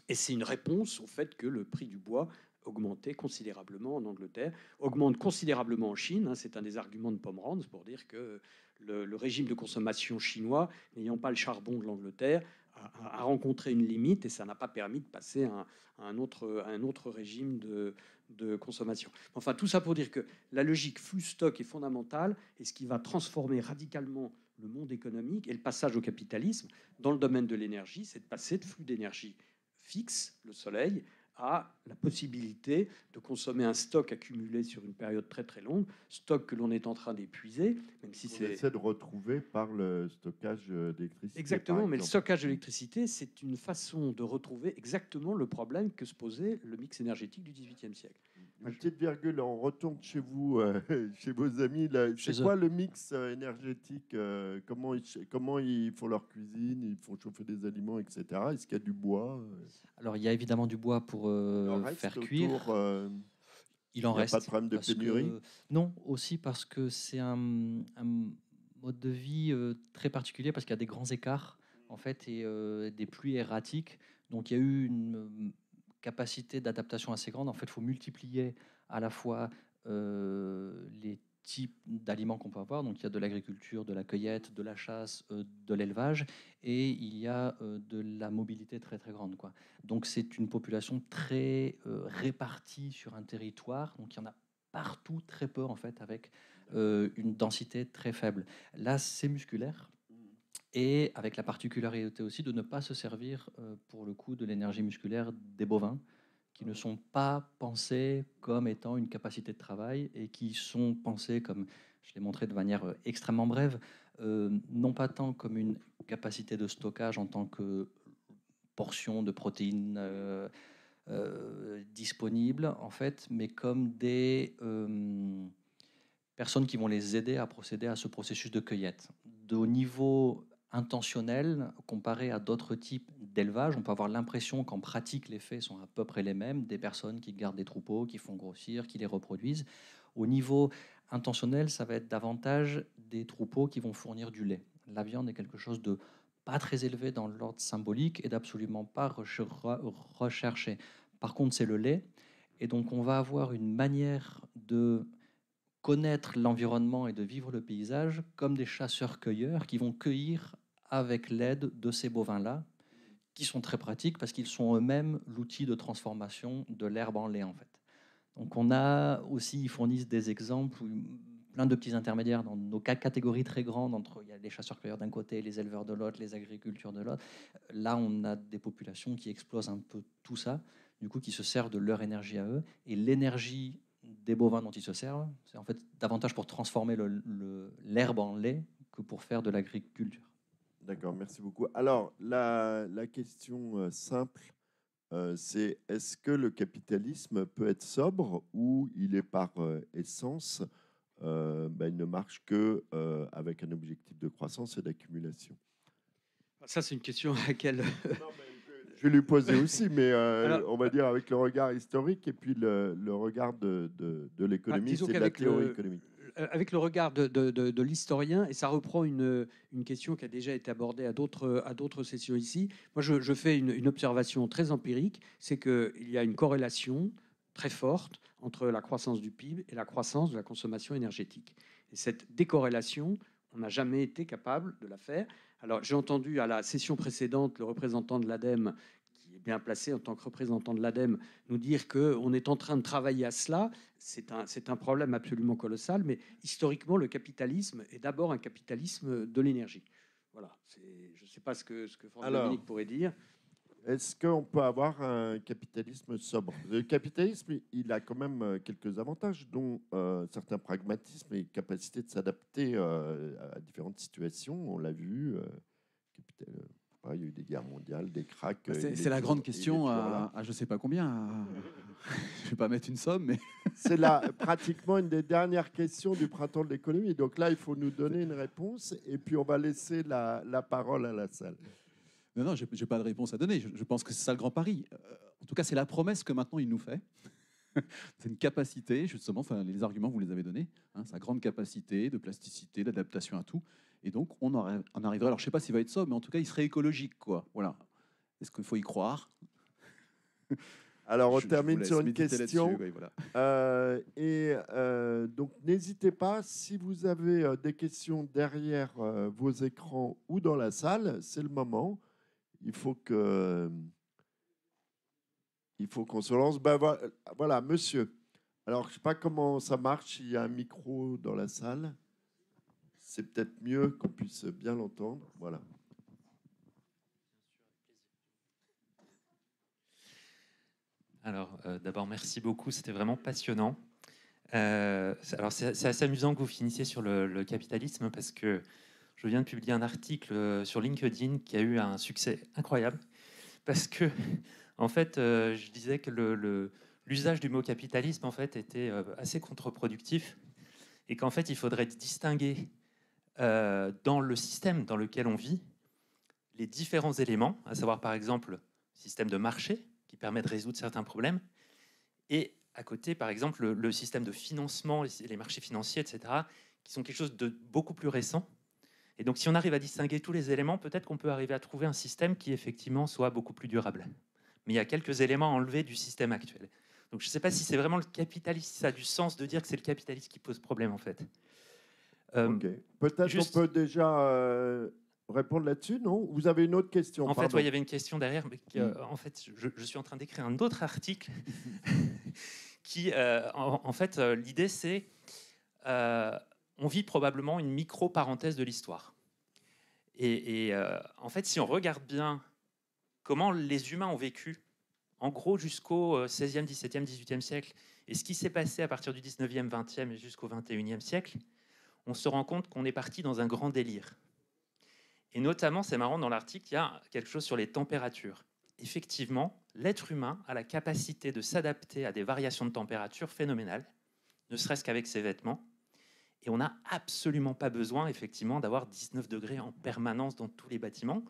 Et c'est une réponse au fait que le prix du bois augmentait considérablement en Angleterre, augmente considérablement en Chine. C'est un des arguments de Pomerantz pour dire que le régime de consommation chinois, n'ayant pas le charbon de l'Angleterre, a rencontré une limite et ça n'a pas permis de passer à un autre régime de consommation. Enfin, tout ça pour dire que la logique flux-stock est fondamentale et ce qui va transformer radicalement le monde économique et le passage au capitalisme dans le domaine de l'énergie, c'est de passer de flux d'énergie fixe, le soleil, a la possibilité de consommer un stock accumulé sur une période très très longue, stock que l'on est en train d'épuiser, même si
On
c'est...
essaie de retrouver par le stockage d'électricité.
Exactement,
par
mais le
exemple.
stockage d'électricité, c'est une façon de retrouver exactement le problème que se posait le mix énergétique du XVIIIe siècle.
Une petite virgule, on retourne chez vous, chez vos amis. Là.
Chez
C'est
eux.
quoi le mix énergétique comment ils font leur cuisine, ils font chauffer des aliments, etc. Est-ce qu'il y a du bois
Alors, il y a évidemment du bois pour
il en reste
faire
autour,
cuire. Il en
il n'y a
reste.
pas de problème de
parce
pénurie
que- Non, aussi parce que c'est un mode de vie très particulier, parce qu'il y a des grands écarts, en fait, et des pluies erratiques. Donc, il y a eu une capacité d'adaptation assez grande. En fait, il faut multiplier à la fois les types d'aliments qu'on peut avoir. Donc, il y a de l'agriculture, de la cueillette, de la chasse, de l'élevage, et il y a de la mobilité très très grande, quoi. Donc, c'est une population très répartie sur un territoire. Donc, il y en a partout très peu, en fait, avec une densité très faible. Là, c'est musculaire. Et avec la particularité aussi de ne pas se servir, pour le coup, de l'énergie musculaire des bovins, qui ne sont pas pensés comme étant une capacité de travail, et qui sont pensés comme, je l'ai montré de manière extrêmement brève, non pas tant comme une capacité de stockage en tant que portion de protéines disponibles, en fait, mais comme des personnes qui vont les aider à procéder à ce processus de cueillette. Au niveau intentionnel, comparé à d'autres types d'élevage, on peut avoir l'impression qu'en pratique, les faits sont à peu près les mêmes, des personnes qui gardent des troupeaux, qui font grossir, qui les reproduisent. Au niveau intentionnel, ça va être davantage des troupeaux qui vont fournir du lait. La viande est quelque chose de pas très élevé dans l'ordre symbolique et d'absolument pas recherché. Par contre, c'est le lait. Et donc, on va avoir une manière de connaître l'environnement et de vivre le paysage comme des chasseurs-cueilleurs qui vont cueillir avec l'aide de ces bovins-là, qui sont très pratiques parce qu'ils sont eux-mêmes l'outil de transformation de l'herbe en lait, en fait. Donc on a aussi, ils fournissent des exemples, plein de petits intermédiaires dans nos catégories très grandes, entre il y a les chasseurs-cueilleurs d'un côté, les éleveurs de l'autre, les agriculteurs de l'autre. Là, on a des populations qui explosent un peu tout ça, du coup, qui se servent de leur énergie à eux, et l'énergie des bovins dont ils se servent, c'est en fait davantage pour transformer l'herbe en lait que pour faire de l'agriculture.
D'accord, merci beaucoup. Alors, la question simple, c'est est-ce que le capitalisme peut être sobre ou il est par essence, il ne marche que avec un objectif de croissance et d'accumulation?
Ça, c'est une question à laquelle...
Je vais lui poser aussi, mais
Alors,
on va dire avec le regard historique et puis le regard de l'économie,
disons
c'est de la
qu'avec
théorie économique.
avec le regard de l'historien, et ça reprend une question qui a déjà été abordée à d'autres sessions ici, moi je fais une observation très empirique, c'est qu'il y a une corrélation très forte entre la croissance du PIB et la croissance de la consommation énergétique. Et cette décorrélation, on n'a jamais été capable de la faire. Alors j'ai entendu à la session précédente le représentant de l'ADEME, qui est bien placé en tant que représentant de l'ADEME, nous dire qu'on est en train de travailler à cela. C'est un problème absolument colossal, mais historiquement, le capitalisme est d'abord un capitalisme de l'énergie. Voilà. Je ne sais pas ce que Franck-Dominique pourrait dire.
Est-ce qu'on peut avoir un capitalisme sobre? Le capitalisme, il a quand même quelques avantages, dont certains pragmatismes et capacité de s'adapter à différentes situations. On l'a vu. Il y a eu des guerres mondiales, des cracks.
C'est la grande question à je ne sais pas combien. Je ne vais pas mettre une somme, mais...
C'est pratiquement une des dernières questions du printemps de l'économie. Donc là, il faut nous donner une réponse et puis on va laisser la parole à la salle.
Non, je n'ai pas de réponse à donner. Je pense que c'est ça le grand pari. En tout cas, c'est la promesse que maintenant il nous fait. C'est une capacité, justement, enfin, les arguments, vous les avez donnés, hein, sa grande capacité de plasticité, d'adaptation à tout. Et donc, on arriverait, alors je ne sais pas s'il va être sobre, mais en tout cas, il serait écologique, quoi. Voilà. Est-ce qu'il faut y croire?
Alors, on termine sur une question.
Oui, voilà.
Donc, n'hésitez pas, si vous avez des questions derrière vos écrans ou dans la salle, c'est le moment. Il faut qu'on se lance. Ben, voilà, monsieur. Alors, je ne sais pas comment ça marche. Il y a un micro dans la salle. C'est peut-être mieux qu'on puisse bien l'entendre. Voilà.
Alors, d'abord, merci beaucoup. C'était vraiment passionnant. Alors, c'est assez amusant que vous finissiez sur le capitalisme parce que je viens de publier un article sur LinkedIn qui a eu un succès incroyable. Parce que, en fait, je disais que l'usage du mot capitalisme, en fait, était assez contre-productif et qu'en fait, il faudrait distinguer dans le système dans lequel on vit les différents éléments, à savoir, par exemple, le système de marché qui permet de résoudre certains problèmes, et à côté, par exemple, le système de financement, les marchés financiers, etc., qui sont quelque chose de beaucoup plus récent. Et donc, si on arrive à distinguer tous les éléments, peut-être qu'on peut arriver à trouver un système qui, effectivement, soit beaucoup plus durable. Mais il y a quelques éléments à enlever du système actuel. Donc, je ne sais pas si c'est vraiment le capitalisme, si ça a du sens de dire que c'est le capitalisme qui pose problème, en fait.
Ok. Peut-être
juste-
on peut déjà répondre là-dessus, non? Vous avez une autre question?
En fait,
pardon.
il y avait une question derrière, mais en fait, je suis en train d'écrire un autre article qui, en fait, l'idée, c'est on vit probablement une micro-parenthèse de l'histoire. Et en fait, si on regarde bien comment les humains ont vécu, en gros, jusqu'au 16e, 17e, 18e siècle, et ce qui s'est passé à partir du 19e, 20e et jusqu'au 21e siècle, on se rend compte qu'on est parti dans un grand délire. Et notamment, c'est marrant, dans l'article, il y a quelque chose sur les températures. Effectivement, l'être humain a la capacité de s'adapter à des variations de température phénoménales, ne serait-ce qu'avec ses vêtements. Et on n'a absolument pas besoin, effectivement, d'avoir 19 degrés en permanence dans tous les bâtiments.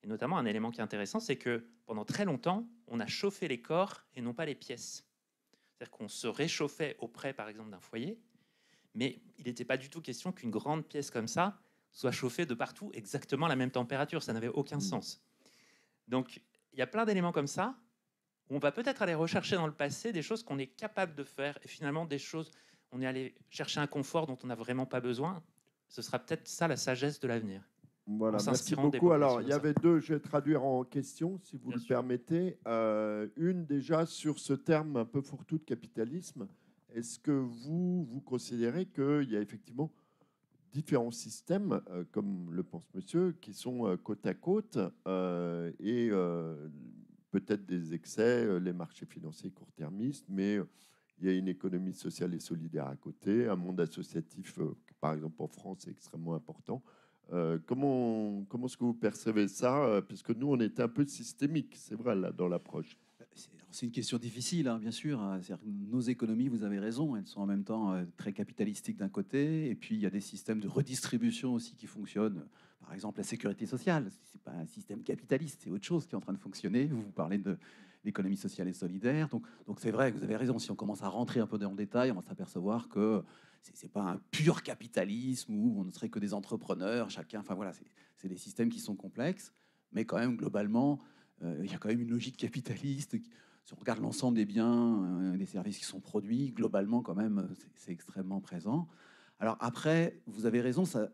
Et notamment, un élément qui est intéressant, c'est que pendant très longtemps, on a chauffé les corps et non pas les pièces. C'est-à-dire qu'on se réchauffait auprès, par exemple, d'un foyer, mais il n'était pas du tout question qu'une grande pièce comme ça soit chauffée de partout exactement à la même température. Ça n'avait aucun sens. Donc, il y a plein d'éléments comme ça où on va peut-être aller rechercher dans le passé des choses qu'on est capable de faire et finalement des choses, on est allé chercher un confort dont on n'a vraiment pas besoin. Ce sera peut-être ça la sagesse de l'avenir.
Voilà,
En
merci
s'inspirant des
beaucoup. Alors,
populations
il
de
y
ça.
avait deux, je vais traduire en questions, si vous
Bien
le
sûr.
permettez. Une, déjà, sur ce terme un peu fourre-tout de capitalisme. Est-ce que vous considérez qu'il y a effectivement différents systèmes, comme le pense monsieur, qui sont côte à côte et peut-être des excès, les marchés financiers court-termistes, mais il y a une économie sociale et solidaire à côté, un monde associatif, par exemple en France, est extrêmement important. Comment est-ce que vous percevez ça? Parce que nous, on est un peu systémique, c'est vrai, là, dans l'approche.
C'est une question difficile, hein, bien sûr. C'est-à-dire que nos économies, vous avez raison, elles sont en même temps très capitalistiques d'un côté, et puis il y a des systèmes de redistribution aussi qui fonctionnent. Par exemple, la sécurité sociale, c'est pas un système capitaliste, c'est autre chose qui est en train de fonctionner. Vous parlez de l'économie sociale et solidaire. Donc c'est vrai que vous avez raison. Si on commence à rentrer un peu dans le détail, on va s'apercevoir que c'est pas un pur capitalisme où on ne serait que des entrepreneurs, chacun. Enfin voilà, c'est des systèmes qui sont complexes, mais quand même globalement, il y a quand même une logique capitaliste. Si on regarde l'ensemble des biens, des services qui sont produits, globalement, quand même, c'est extrêmement présent. Alors après, vous avez raison, ça.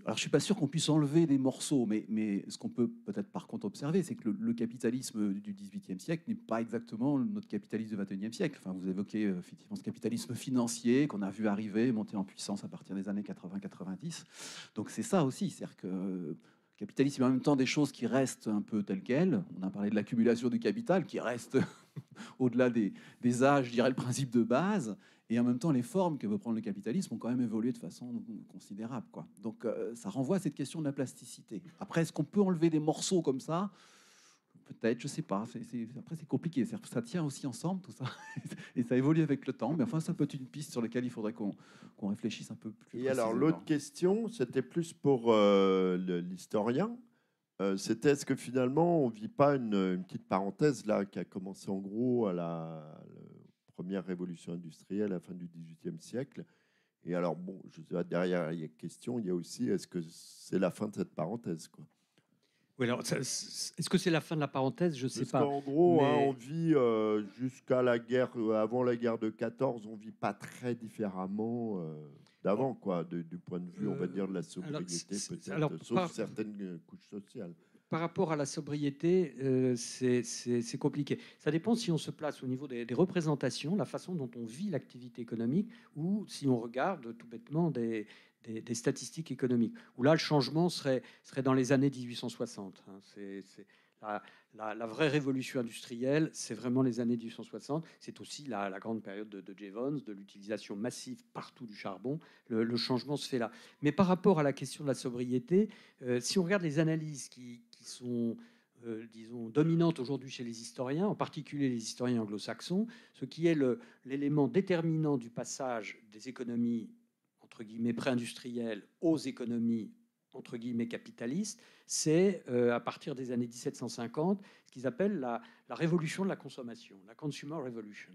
Alors, je suis pas sûr qu'on puisse enlever des morceaux, mais ce qu'on peut peut-être par contre observer, c'est que le capitalisme du XVIIIe siècle n'est pas exactement notre capitalisme du XXIe siècle. Enfin, vous évoquez effectivement ce capitalisme financier qu'on a vu arriver, monter en puissance à partir des années 80-90. Donc c'est ça aussi, c'est-à-dire que capitalisme, en même temps des choses qui restent un peu telles quelles. On a parlé de l'accumulation du capital qui reste au-delà des âges, je dirais, le principe de base. Et en même temps, les formes que veut prendre le capitalisme ont quand même évolué de façon considérable, quoi. Donc, ça renvoie à cette question de la plasticité. Après, est-ce qu'on peut enlever des morceaux comme ça? Peut-être, je sais pas. Après, c'est compliqué. Ça tient aussi ensemble, tout ça. Et ça évolue avec le temps. Mais enfin, ça peut être une piste sur laquelle il faudrait qu'on réfléchisse un peu plus
Et
précisément.
alors, l'autre question, c'était plus pour l'historien. C'était est-ce que finalement, on ne vit pas une petite parenthèse là qui a commencé en gros à la première révolution industrielle à la fin du XVIIIe siècle. Et alors, bon, je sais pas, derrière, il y a question, il y a aussi, est-ce que c'est la fin de cette parenthèse, quoi?
Oui, alors, est-ce que c'est la fin de la parenthèse? Je ne sais
Parce
pas.
qu'en gros,
Mais-
hein, on vit jusqu'à la guerre, avant la guerre de 14, on vit pas très différemment d'avant, quoi, du point de vue, on va dire, de la sobriété,
alors,
peut-être, sauf certaines couches sociales.
par rapport à la sobriété, c'est compliqué. Ça dépend si on se place au niveau des représentations, la façon dont on vit l'activité économique, ou si on regarde tout bêtement des statistiques économiques. Où là, le changement serait dans les années 1860. Hein. la vraie révolution industrielle, c'est vraiment les années 1860. C'est aussi la grande période de Jevons, de l'utilisation massive partout du charbon. Le changement se fait là. Mais par rapport à la question de la sobriété, si on regarde les analyses qui sont disons, dominantes aujourd'hui chez les historiens, en particulier les historiens anglo-saxons, ce qui est l'élément déterminant du passage des économies, entre guillemets, pré-industrielles aux économies, entre guillemets, capitalistes, c'est à partir des années 1750, ce qu'ils appellent la révolution de la consommation, la Consumer Revolution.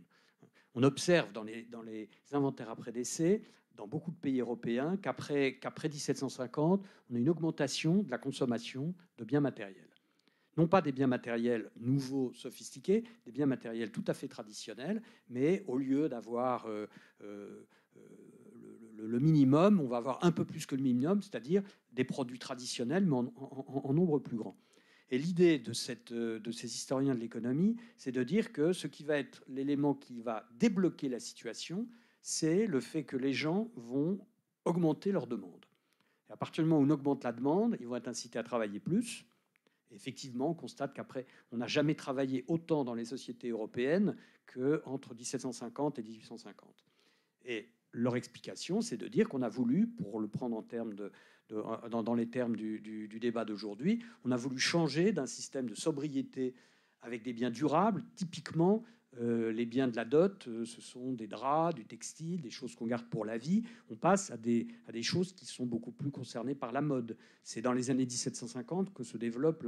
On observe dans les inventaires après décès, dans beaucoup de pays européens, qu'après 1750, on a une augmentation de la consommation de biens matériels. Non pas des biens matériels nouveaux, sophistiqués, des biens matériels tout à fait traditionnels, mais au lieu d'avoir le minimum, on va avoir un peu plus que le minimum, c'est-à-dire des produits traditionnels, mais en nombre plus grand. Et l'idée de ces historiens de l'économie, c'est de dire que ce qui va être l'élément qui va débloquer la situation, c'est le fait que les gens vont augmenter leur demande. Et à partir du moment où on augmente la demande, ils vont être incités à travailler plus. Effectivement, on constate qu'après, on n'a jamais travaillé autant dans les sociétés européennes qu'entre 1750 et 1850. Et leur explication, c'est de dire qu'on a voulu, pour le prendre en termes dans les termes du débat d'aujourd'hui, on a voulu changer d'un système de sobriété avec des biens durables, typiquement les biens de la dot, ce sont des draps, du textile, des choses qu'on garde pour la vie. On passe à des choses qui sont beaucoup plus concernées par la mode. C'est dans les années 1750 que se développe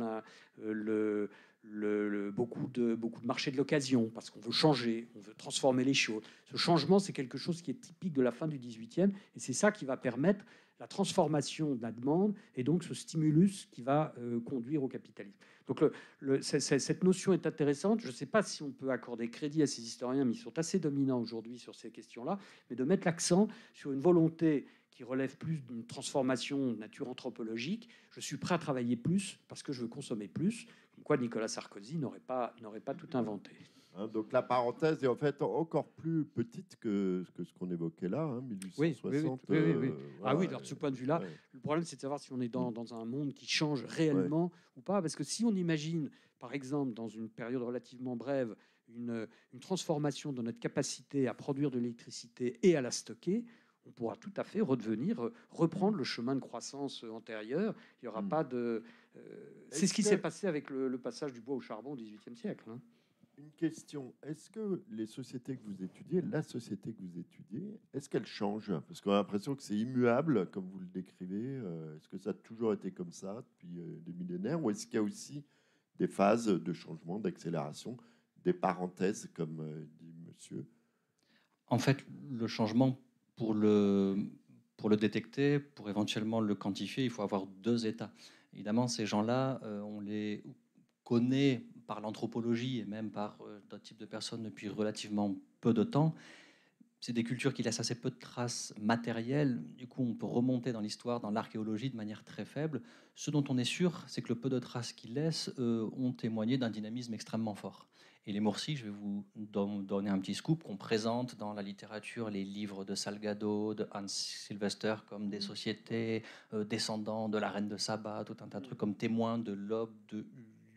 beaucoup de marchés de l'occasion, parce qu'on veut changer, on veut transformer les choses. Ce changement, c'est quelque chose qui est typique de la fin du 18e, et c'est ça qui va permettre la transformation de la demande, et donc ce stimulus qui va conduire au capitalisme. Donc cette notion est intéressante. Je ne sais pas si on peut accorder crédit à ces historiens, mais ils sont assez dominants aujourd'hui sur ces questions-là, mais de mettre l'accent sur une volonté qui relève plus d'une transformation de nature anthropologique. Je suis prêt à travailler plus parce que je veux consommer plus, comme quoi Nicolas Sarkozy n'aurait pas tout inventé.
Donc la parenthèse est en fait encore plus petite que ce qu'on évoquait là, 1860.
Oui. Ah oui, alors de ce point de vue-là, le problème c'est de savoir si on est dans un monde qui change réellement ou pas. Parce que si on imagine, par exemple, dans une période relativement brève, une transformation de notre capacité à produire de l'électricité et à la stocker, on pourra tout à fait reprendre le chemin de croissance antérieur. Il n'y aura pas de... c'est ce qui s'est passé avec le passage du bois au charbon au XVIIIe siècle.
Une question, est-ce que les sociétés que vous étudiez, la société que vous étudiez, est-ce qu'elle change? Parce qu'on a l'impression que c'est immuable, comme vous le décrivez. Est-ce que ça a toujours été comme ça depuis des millénaires? Ou est-ce qu'il y a aussi des phases de changement, d'accélération, des parenthèses, comme dit monsieur?
En fait, le changement, pour le détecter, pour éventuellement le quantifier, il faut avoir deux états. Évidemment, ces gens-là, on les connaît par l'anthropologie et même par d'autres types de personnes depuis relativement peu de temps. C'est des cultures qui laissent assez peu de traces matérielles. Du coup, on peut remonter dans l'histoire, dans l'archéologie de manière très faible. Ce dont on est sûr, c'est que le peu de traces qu'ils laissent ont témoigné d'un dynamisme extrêmement fort. Et les Mursi, je vais vous donner un petit scoop qu'on présente dans la littérature, les livres de Salgado, de Hans Sylvester, comme des sociétés descendants de la reine de Saba, tout un tas de trucs comme témoins de l'aube de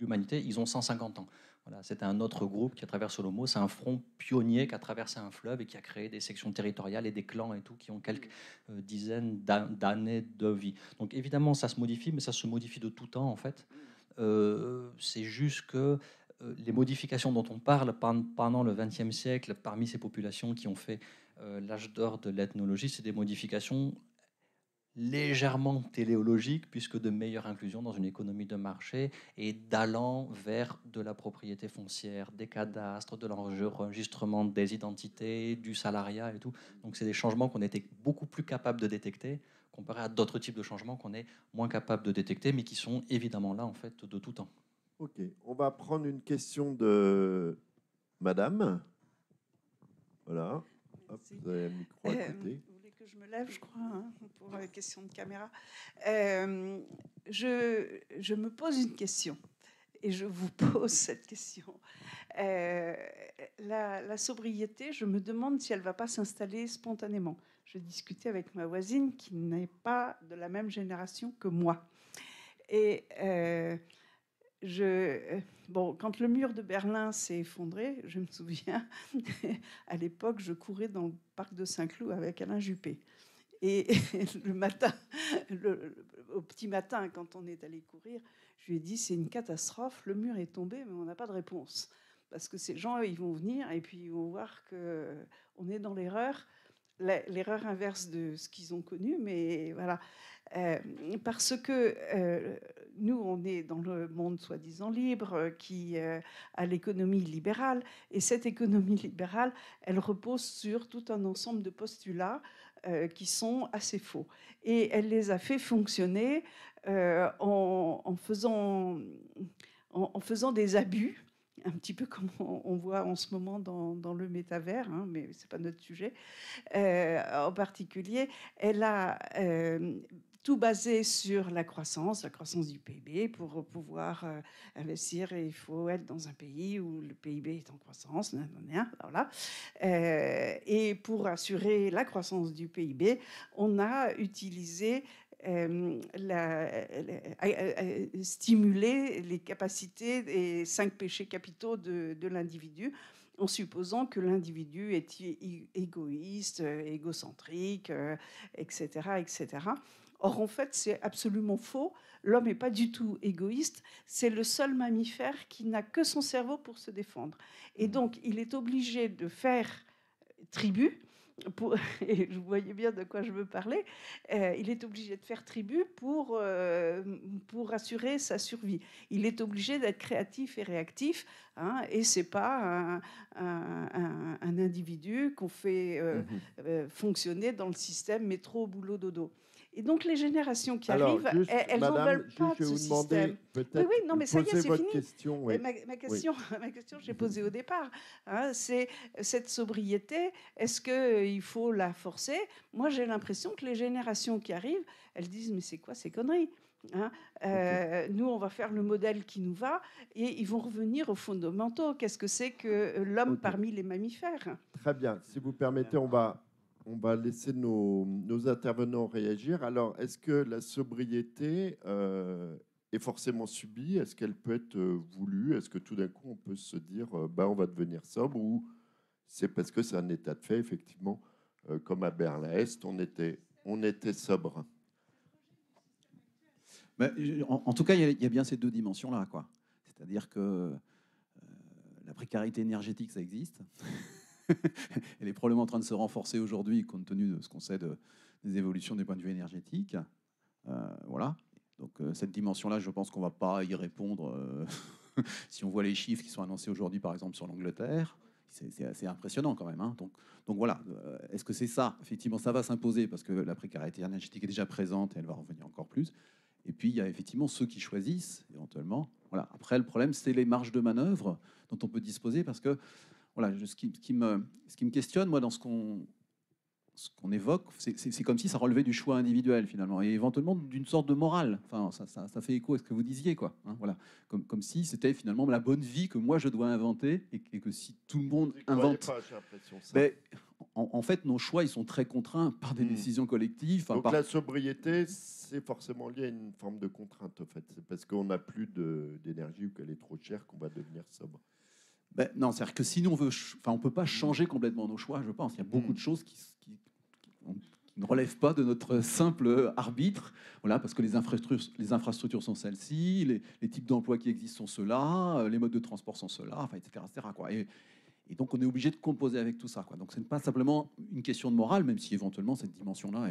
l'humanité. Ils ont 150 ans. Voilà, c'est un autre groupe qui, à travers Solomo, c'est un front pionnier qui a traversé un fleuve et qui a créé des sections territoriales et des clans et tout, qui ont quelques dizaines d'années de vie. Donc évidemment, ça se modifie, mais ça se modifie de tout temps, en fait. C'est juste que les modifications dont on parle pendant le XXe siècle, parmi ces populations qui ont fait l'âge d'or de l'ethnologie, c'est des modifications légèrement téléologique, puisque de meilleure inclusion dans une économie de marché et d'allant vers de la propriété foncière, des cadastres, de l'enregistrement des identités, du salariat et tout. Donc c'est des changements qu'on était beaucoup plus capable de détecter comparé à d'autres types de changements qu'on est moins capable de détecter, mais qui sont évidemment là en fait de tout temps.
Ok, on va prendre une question de Madame. Voilà. Hop, vous avez le micro à côté.
Que je me lève, je crois, pour la question de caméra. Je me pose une question et je vous pose cette question. La sobriété, je me demande si elle ne va pas s'installer spontanément. Je discutais avec ma voisine qui n'est pas de la même génération que moi. Et Bon, quand le mur de Berlin s'est effondré, je me souviens, à l'époque, je courais dans le parc de Saint-Cloud avec Alain Juppé. Et le matin, au petit matin, quand on est allé courir, je lui ai dit, c'est une catastrophe, le mur est tombé, mais on n'a pas de réponse. Parce que ces gens, ils vont venir et puis ils vont voir qu'on est dans l'erreur inverse de ce qu'ils ont connu, mais voilà. Parce que nous, on est dans le monde soi-disant libre, qui a l'économie libérale, et cette économie libérale, elle repose sur tout un ensemble de postulats qui sont assez faux. Et elle les a fait fonctionner en faisant des abus, un petit peu comme on voit en ce moment dans le métavers, hein, mais ce n'est pas notre sujet. En particulier, elle a tout basé sur la croissance du PIB. Pour pouvoir investir, il faut être dans un pays où le PIB est en croissance. Voilà. Et pour assurer la croissance du PIB, on a utilisé stimuler les capacités des 5 péchés capitaux de l'individu, en supposant que l'individu est égoïste, égocentrique, etc., etc. Or, en fait, c'est absolument faux. L'homme n'est pas du tout égoïste. C'est le seul mammifère qui n'a que son cerveau pour se défendre. Et donc, il est obligé de faire tribu. Et vous voyez bien de quoi je veux parler, il est obligé de faire tribu pour assurer sa survie. Il est obligé d'être créatif et réactif, hein, et ce n'est pas un individu qu'on fait fonctionner dans le système métro, boulot, dodo. Et donc, les générations qui arrivent, elles n'en veulent pas de ce système. Oui, non, mais ça y est, c'est fini.
Question, oui.
Ma question, j'ai posée au départ, hein, c'est cette sobriété, est-ce qu'il faut la forcer? Moi, j'ai l'impression que les générations qui arrivent, elles disent, mais c'est quoi ces conneries, hein? Nous, on va faire le modèle qui nous va, et ils vont revenir aux fondamentaux. Qu'est-ce que c'est que l'homme parmi les mammifères?
Très bien. Si vous permettez, on va laisser nos intervenants réagir. Alors, est-ce que la sobriété est forcément subie? Est-ce qu'elle peut être voulue? Est-ce que tout d'un coup, on peut se dire on va devenir sobre? Ou c'est parce que c'est un état de fait, effectivement, comme à Berlin-Est, on était sobre?
En tout cas, il y a bien ces deux dimensions-là, quoi. C'est-à-dire que la précarité énergétique, ça existe. Elle est probablement en train de se renforcer aujourd'hui, compte tenu de ce qu'on sait des évolutions des points de vue énergétiques. Voilà. Donc cette dimension-là, je pense qu'on ne va pas y répondre. Si on voit les chiffres qui sont annoncés aujourd'hui, par exemple, sur l'Angleterre, c'est assez impressionnant quand même, hein. Donc voilà. Est-ce que c'est ça? Effectivement, ça va s'imposer parce que la précarité énergétique est déjà présente et elle va revenir encore plus. Et puis, il y a effectivement ceux qui choisissent, éventuellement. Voilà. Après, le problème, c'est les marges de manœuvre dont on peut disposer parce que voilà, ce qui me questionne, moi, dans ce qu'on évoque, c'est comme si ça relevait du choix individuel, finalement, et éventuellement d'une sorte de morale. Enfin, ça fait écho à ce que vous disiez, quoi. Hein, voilà. Comme si c'était finalement la bonne vie que moi, je dois inventer, et que si tout le monde invente... En fait, nos choix, ils sont très contraints par des décisions collectives.
Donc la sobriété, c'est forcément lié à une forme de contrainte, en fait. C'est parce qu'on n'a plus d'énergie ou qu'elle est trop chère qu'on va devenir sobre.
Non, c'est-à-dire que sinon on ne peut pas changer complètement nos choix, je pense. Il y a beaucoup de choses qui ne relèvent pas de notre simple arbitre. Voilà, parce que les infrastructures sont celles-ci, les types d'emplois qui existent sont ceux-là, les modes de transport sont ceux-là, enfin, etc. quoi. Et donc, on est obligé de composer avec tout ça, quoi. Donc, ce n'est pas simplement une question de morale, même si éventuellement cette dimension-là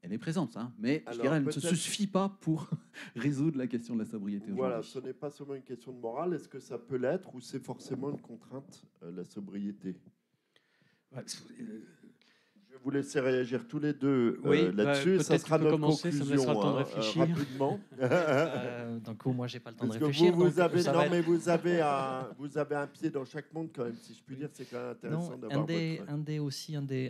elle est présente, hein. Mais je dirais, elle ne se suffit pas pour résoudre la question de la sobriété.
Voilà, ce n'est pas seulement une question de morale. Est-ce que ça peut l'être ou c'est forcément une contrainte, la sobriété? Je vais vous laisser réagir tous les deux là-dessus. Ça sera notre conclusion. Ça me laissera le temps de réfléchir. Rapidement.
D'un coup, moi, j'ai pas le temps de
Parce
réfléchir.
Mais vous avez un pied dans chaque monde quand même, si je puis dire. C'est quand même intéressant d'avoir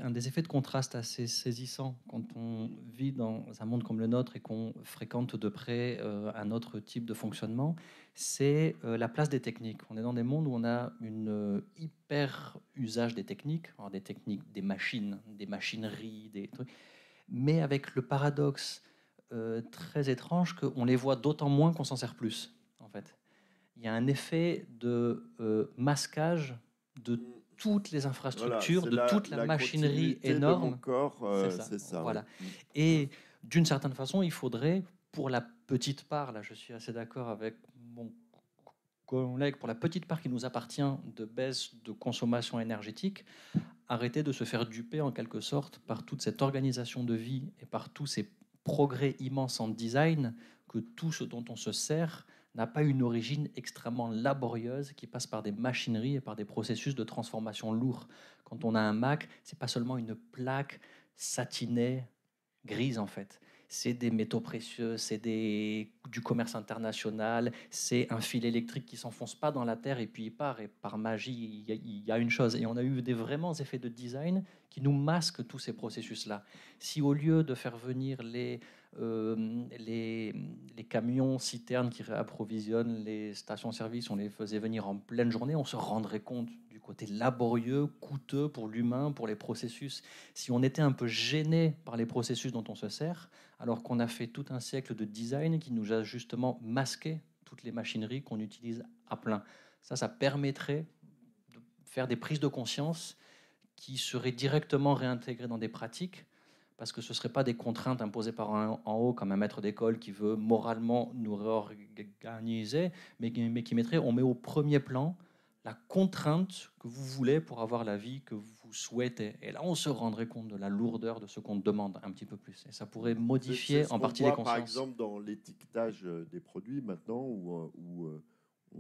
un des effets de contraste assez saisissant quand on vit dans un monde comme le nôtre et qu'on fréquente de près un autre type de fonctionnement, c'est la place des techniques. On est dans des mondes où on a une hyper usage des techniques, alors des techniques, des machines, des machineries, des trucs, mais avec le paradoxe très étrange qu'on les voit d'autant moins qu'on s'en sert plus, en fait. il y a un effet de masquage de toutes les infrastructures,
Voilà,
de toute la machinerie
continuité de
énorme.
mon corps,
C'est ça.
c'est ça.
Voilà.
Oui.
Et d'une certaine façon, il faudrait, pour la petite part, là je suis assez d'accord avec mon collègue, pour la petite part qui nous appartient de baisse de consommation énergétique, arrêter de se faire duper en quelque sorte par toute cette organisation de vie et par tous ces progrès immenses en design, que tout ce dont on se sert n'a pas une origine extrêmement laborieuse qui passe par des machineries et par des processus de transformation lourds. Quand on a un Mac, c'est pas seulement une plaque satinée, grise en fait. C'est des métaux précieux, c'est du commerce international, c'est un fil électrique qui s'enfonce pas dans la terre et puis il part, et par magie, il y a une chose. Et on a eu des vraiment effets de design qui nous masquent tous ces processus-là. Si au lieu de faire venir les camions citernes qui réapprovisionnent les stations-service, on les faisait venir en pleine journée, on se rendrait compte du côté laborieux, coûteux pour l'humain, pour les processus. Si on était un peu gêné par les processus dont on se sert, alors qu'on a fait tout un siècle de design qui nous a justement masqué toutes les machineries qu'on utilise à plein. Ça permettrait de faire des prises de conscience qui seraient directement réintégrées dans des pratiques, parce que ce ne seraient pas des contraintes imposées par un en haut, comme un maître d'école qui veut moralement nous réorganiser, mais qui mettrait, on met au premier plan la contrainte que vous voulez pour avoir la vie que vous souhaitez. Et là, on se rendrait compte de la lourdeur de ce qu'on demande un petit peu plus. Et ça pourrait modifier
C'est ce
en
qu'on
partie
voit,
les consciences.
par exemple, dans l'étiquetage des produits maintenant, où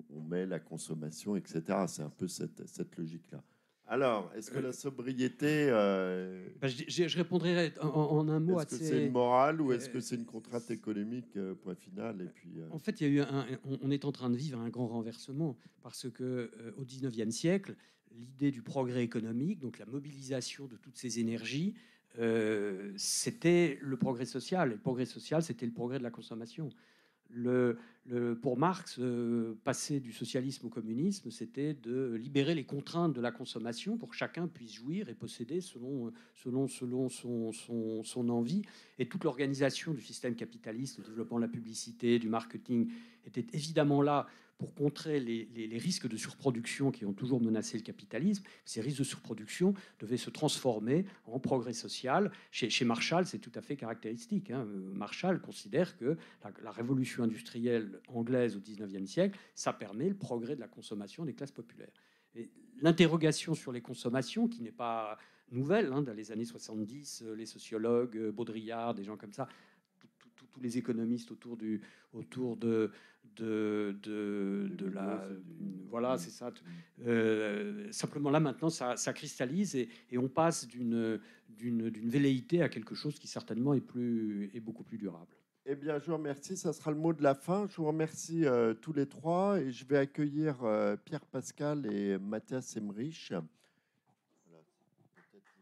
on met la consommation, etc. C'est un peu cette logique-là. Alors, est-ce que la sobriété,
Je répondrai en un mot
est-ce que
assez...
c'est une morale ou est-ce que c'est une contrainte économique, point final, et puis,
En fait, il y a eu on est en train de vivre un grand renversement parce que au 19e siècle, l'idée du progrès économique, donc la mobilisation de toutes ces énergies, c'était le progrès social. Et le progrès social, c'était le progrès de la consommation. Pour Marx, passer du socialisme au communisme, c'était de libérer les contraintes de la consommation pour que chacun puisse jouir et posséder selon son envie. Et toute l'organisation du système capitaliste, le développement de la publicité, du marketing, était évidemment là pour contrer les risques de surproduction qui ont toujours menacé le capitalisme. Ces risques de surproduction devaient se transformer en progrès social. Chez Marshall, c'est tout à fait caractéristique. Marshall considère que la révolution industrielle anglaise au 19e siècle, ça permet le progrès de la consommation des classes populaires. Et l'interrogation sur les consommations, qui n'est pas nouvelle, dans les années 70, les sociologues, Baudrillard, des gens comme ça, tous les économistes autour de la... Voilà, c'est ça. Simplement là, maintenant, ça cristallise et on passe d'une velléité à quelque chose qui certainement est beaucoup plus durable.
Eh bien, je vous remercie. Ça sera le mot de la fin. Je vous remercie tous les trois et je vais accueillir Pierre Pascal et Mathias Emmerich. Voilà. Merci beaucoup.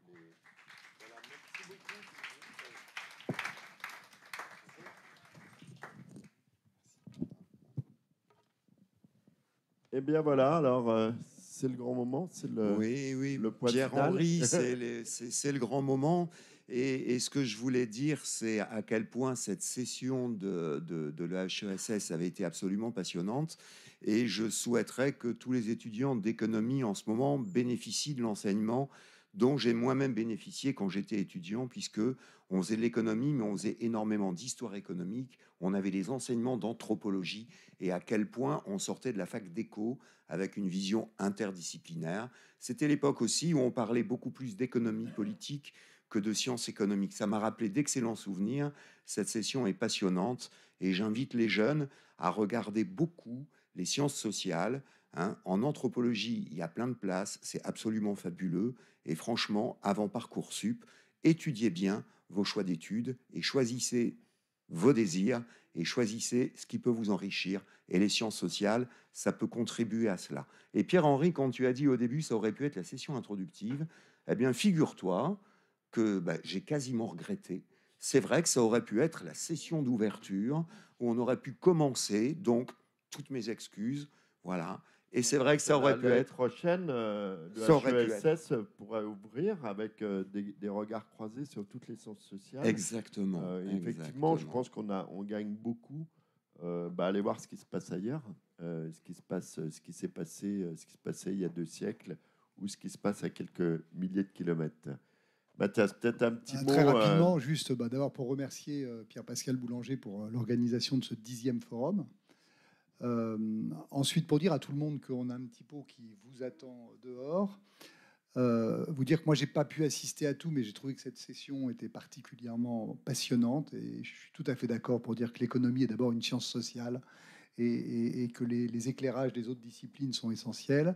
Eh bien, voilà. Alors, c'est le grand moment. C'est le point
Pierre-Henri,
final.
c'est le grand moment. Et ce que je voulais dire, c'est à quel point cette session de l'HESS avait été absolument passionnante. Et je souhaiterais que tous les étudiants d'économie en ce moment bénéficient de l'enseignement dont j'ai moi-même bénéficié quand j'étais étudiant, puisque on faisait de l'économie, mais on faisait énormément d'histoire économique. On avait des enseignements d'anthropologie et à quel point on sortait de la fac d'éco avec une vision interdisciplinaire. C'était l'époque aussi où on parlait beaucoup plus d'économie politique que de sciences économiques. Ça m'a rappelé d'excellents souvenirs. Cette session est passionnante et j'invite les jeunes à regarder beaucoup les sciences sociales. En anthropologie, il y a plein de places, c'est absolument fabuleux. Et franchement, avant Parcoursup, étudiez bien vos choix d'études et choisissez vos désirs et choisissez ce qui peut vous enrichir. Et les sciences sociales, ça peut contribuer à cela. Et Pierre-Henri, quand tu as dit au début, ça aurait pu être la session introductive, eh bien, figure-toi que j'ai quasiment regretté. C'est vrai que ça aurait pu être la session d'ouverture où on aurait pu commencer, donc toutes mes excuses, voilà. Et c'est vrai que ça aurait pu être
prochaine. Le HESS pourrait ouvrir avec des regards croisés sur toutes les sciences sociales.
Exactement.
Effectivement, je pense qu'on gagne beaucoup Allez voir ce qui se passe ailleurs, ce qui s'est passé, ce qui se passait il y a 2 siècles, ou ce qui se passe à quelques milliers de kilomètres. Mathias, peut-être un petit mot.
Très rapidement, juste d'abord pour remercier Pierre-Pascal Boulanger pour l'organisation de ce 10e forum. Ensuite, pour dire à tout le monde qu'on a un petit pot qui vous attend dehors. Vous dire que moi, j'ai pas pu assister à tout, mais j'ai trouvé que cette session était particulièrement passionnante. Et je suis tout à fait d'accord pour dire que l'économie est d'abord une science sociale et que les éclairages des autres disciplines sont essentiels.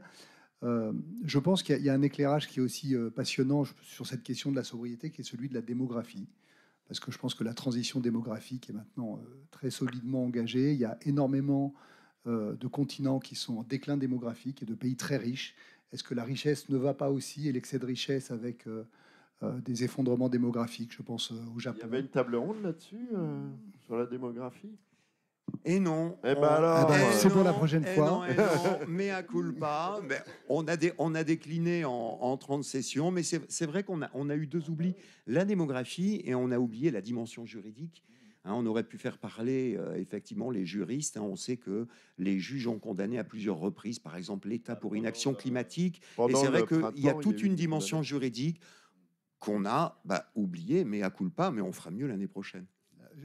Je pense qu'il y a un éclairage qui est aussi passionnant sur cette question de la sobriété, qui est celui de la démographie. Parce que je pense que la transition démographique est maintenant très solidement engagée. Il y a énormément de continents qui sont en déclin démographique et de pays très riches. Est-ce que la richesse ne va pas aussi, et l'excès de richesse avec des effondrements démographiques? Je pense au Japon.
Il y avait une table ronde là-dessus, sur la démographie.
Et non.
Eh ben alors,
c'est pour la prochaine fois.
Mais à culpa. On a décliné en 30 sessions, mais c'est vrai qu'on a eu 2 oublis. La démographie, et on a oublié la dimension juridique. On aurait pu faire parler effectivement les juristes. On sait que les juges ont condamné à plusieurs reprises, par exemple l'État pour inaction climatique. Et c'est vrai qu'il y a toute une dimension juridique qu'on a oubliée, mais à culpa, mais on fera mieux l'année prochaine.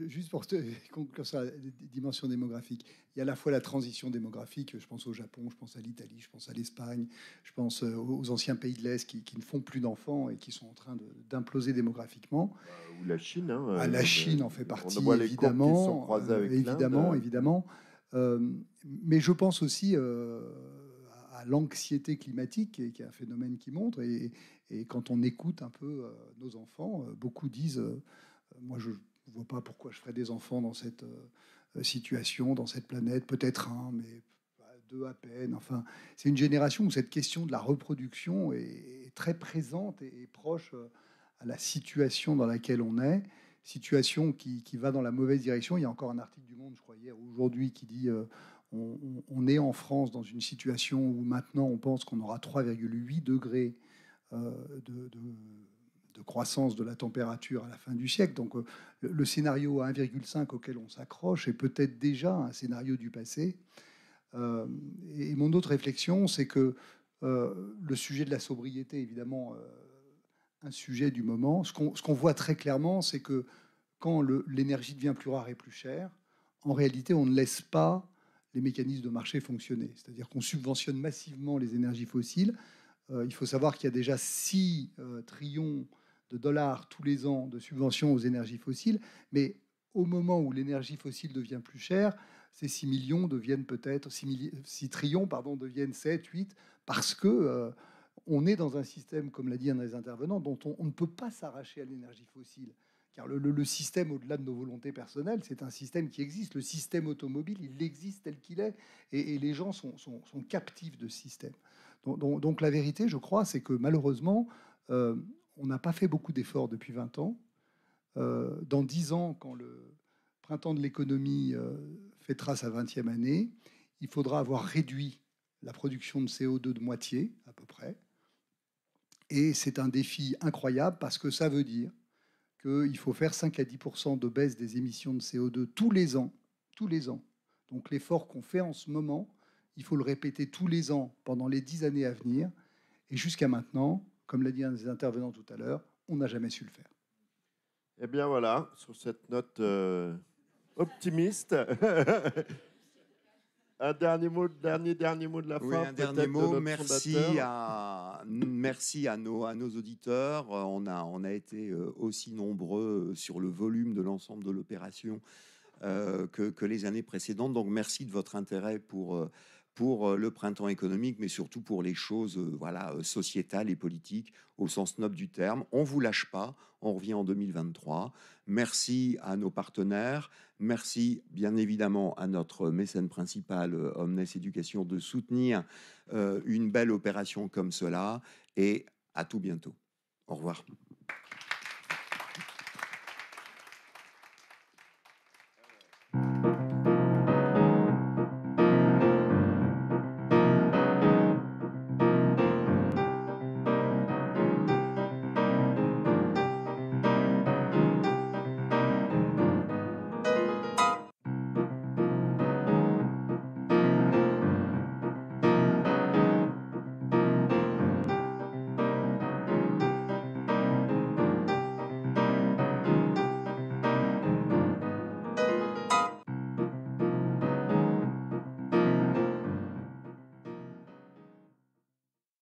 Juste pour conclure sur la dimension démographique, il y a à la fois la transition démographique, je pense au Japon, je pense à l'Italie, je pense à l'Espagne, je pense aux anciens pays de l'Est qui ne font plus d'enfants et qui sont en train d'imploser démographiquement.
Ou la Chine.
La Chine en fait partie,
on voit les
évidemment.
Qui sont croisés avec
évidemment. Mais je pense aussi à l'anxiété climatique, qui est un phénomène qui monte. Et quand on écoute un peu nos enfants, beaucoup disent moi, je ne vois pas pourquoi je ferais des enfants dans cette situation, dans cette planète. Peut-être un, mais 2 à peine. Enfin, c'est une génération où cette question de la reproduction est très présente et proche à la situation dans laquelle on est. Situation qui va dans la mauvaise direction. Il y a encore un article du Monde, je crois, hier ou aujourd'hui, qui dit on est en France dans une situation où maintenant on pense qu'on aura 3,8 degrés de croissance de la température à la fin du siècle. Donc le scénario à 1,5 auquel on s'accroche est peut-être déjà un scénario du passé. Et mon autre réflexion, c'est que le sujet de la sobriété, évidemment, un sujet du moment. Ce qu'on voit très clairement, c'est que quand l'énergie devient plus rare et plus chère, en réalité, on ne laisse pas les mécanismes de marché fonctionner. C'est-à-dire qu'on subventionne massivement les énergies fossiles. Il faut savoir qu'il y a déjà 6 trillions de dollars tous les ans de subventions aux énergies fossiles, mais au moment où l'énergie fossile devient plus chère, ces 6 millions deviennent peut-être 6 trillions, deviennent 7, 8, parce que on est dans un système, comme l'a dit un des intervenants, dont on ne peut pas s'arracher à l'énergie fossile. Car le système, au-delà de nos volontés personnelles, c'est un système qui existe. Le système automobile, il existe tel qu'il est, et les gens sont captifs de ce système. Donc la vérité, je crois, c'est que malheureusement, on n'a pas fait beaucoup d'efforts depuis 20 ans. Dans 10 ans, quand le printemps de l'économie fêtera sa 20e année, il faudra avoir réduit la production de CO2 de moitié, à peu près. Et c'est un défi incroyable parce que ça veut dire qu'il faut faire 5 à 10% de baisse des émissions de CO2 tous les ans. Tous les ans. Donc l'effort qu'on fait en ce moment, il faut le répéter tous les ans pendant les 10 années à venir. Et jusqu'à maintenant, comme l'a dit un des intervenants tout à l'heure, on n'a jamais su le faire.
Eh bien voilà, sur cette note optimiste, un dernier mot de la fin.
Oui, un dernier mot. Merci à nos auditeurs. On a été aussi nombreux sur le volume de l'ensemble de l'opération que les années précédentes. Donc merci de votre intérêt pour le printemps économique, mais surtout pour les choses sociétales et politiques au sens noble du terme. On ne vous lâche pas, on revient en 2023. Merci à nos partenaires, merci bien évidemment à notre mécène principal, Omnes Éducation, de soutenir une belle opération comme cela, et à tout bientôt. Au revoir.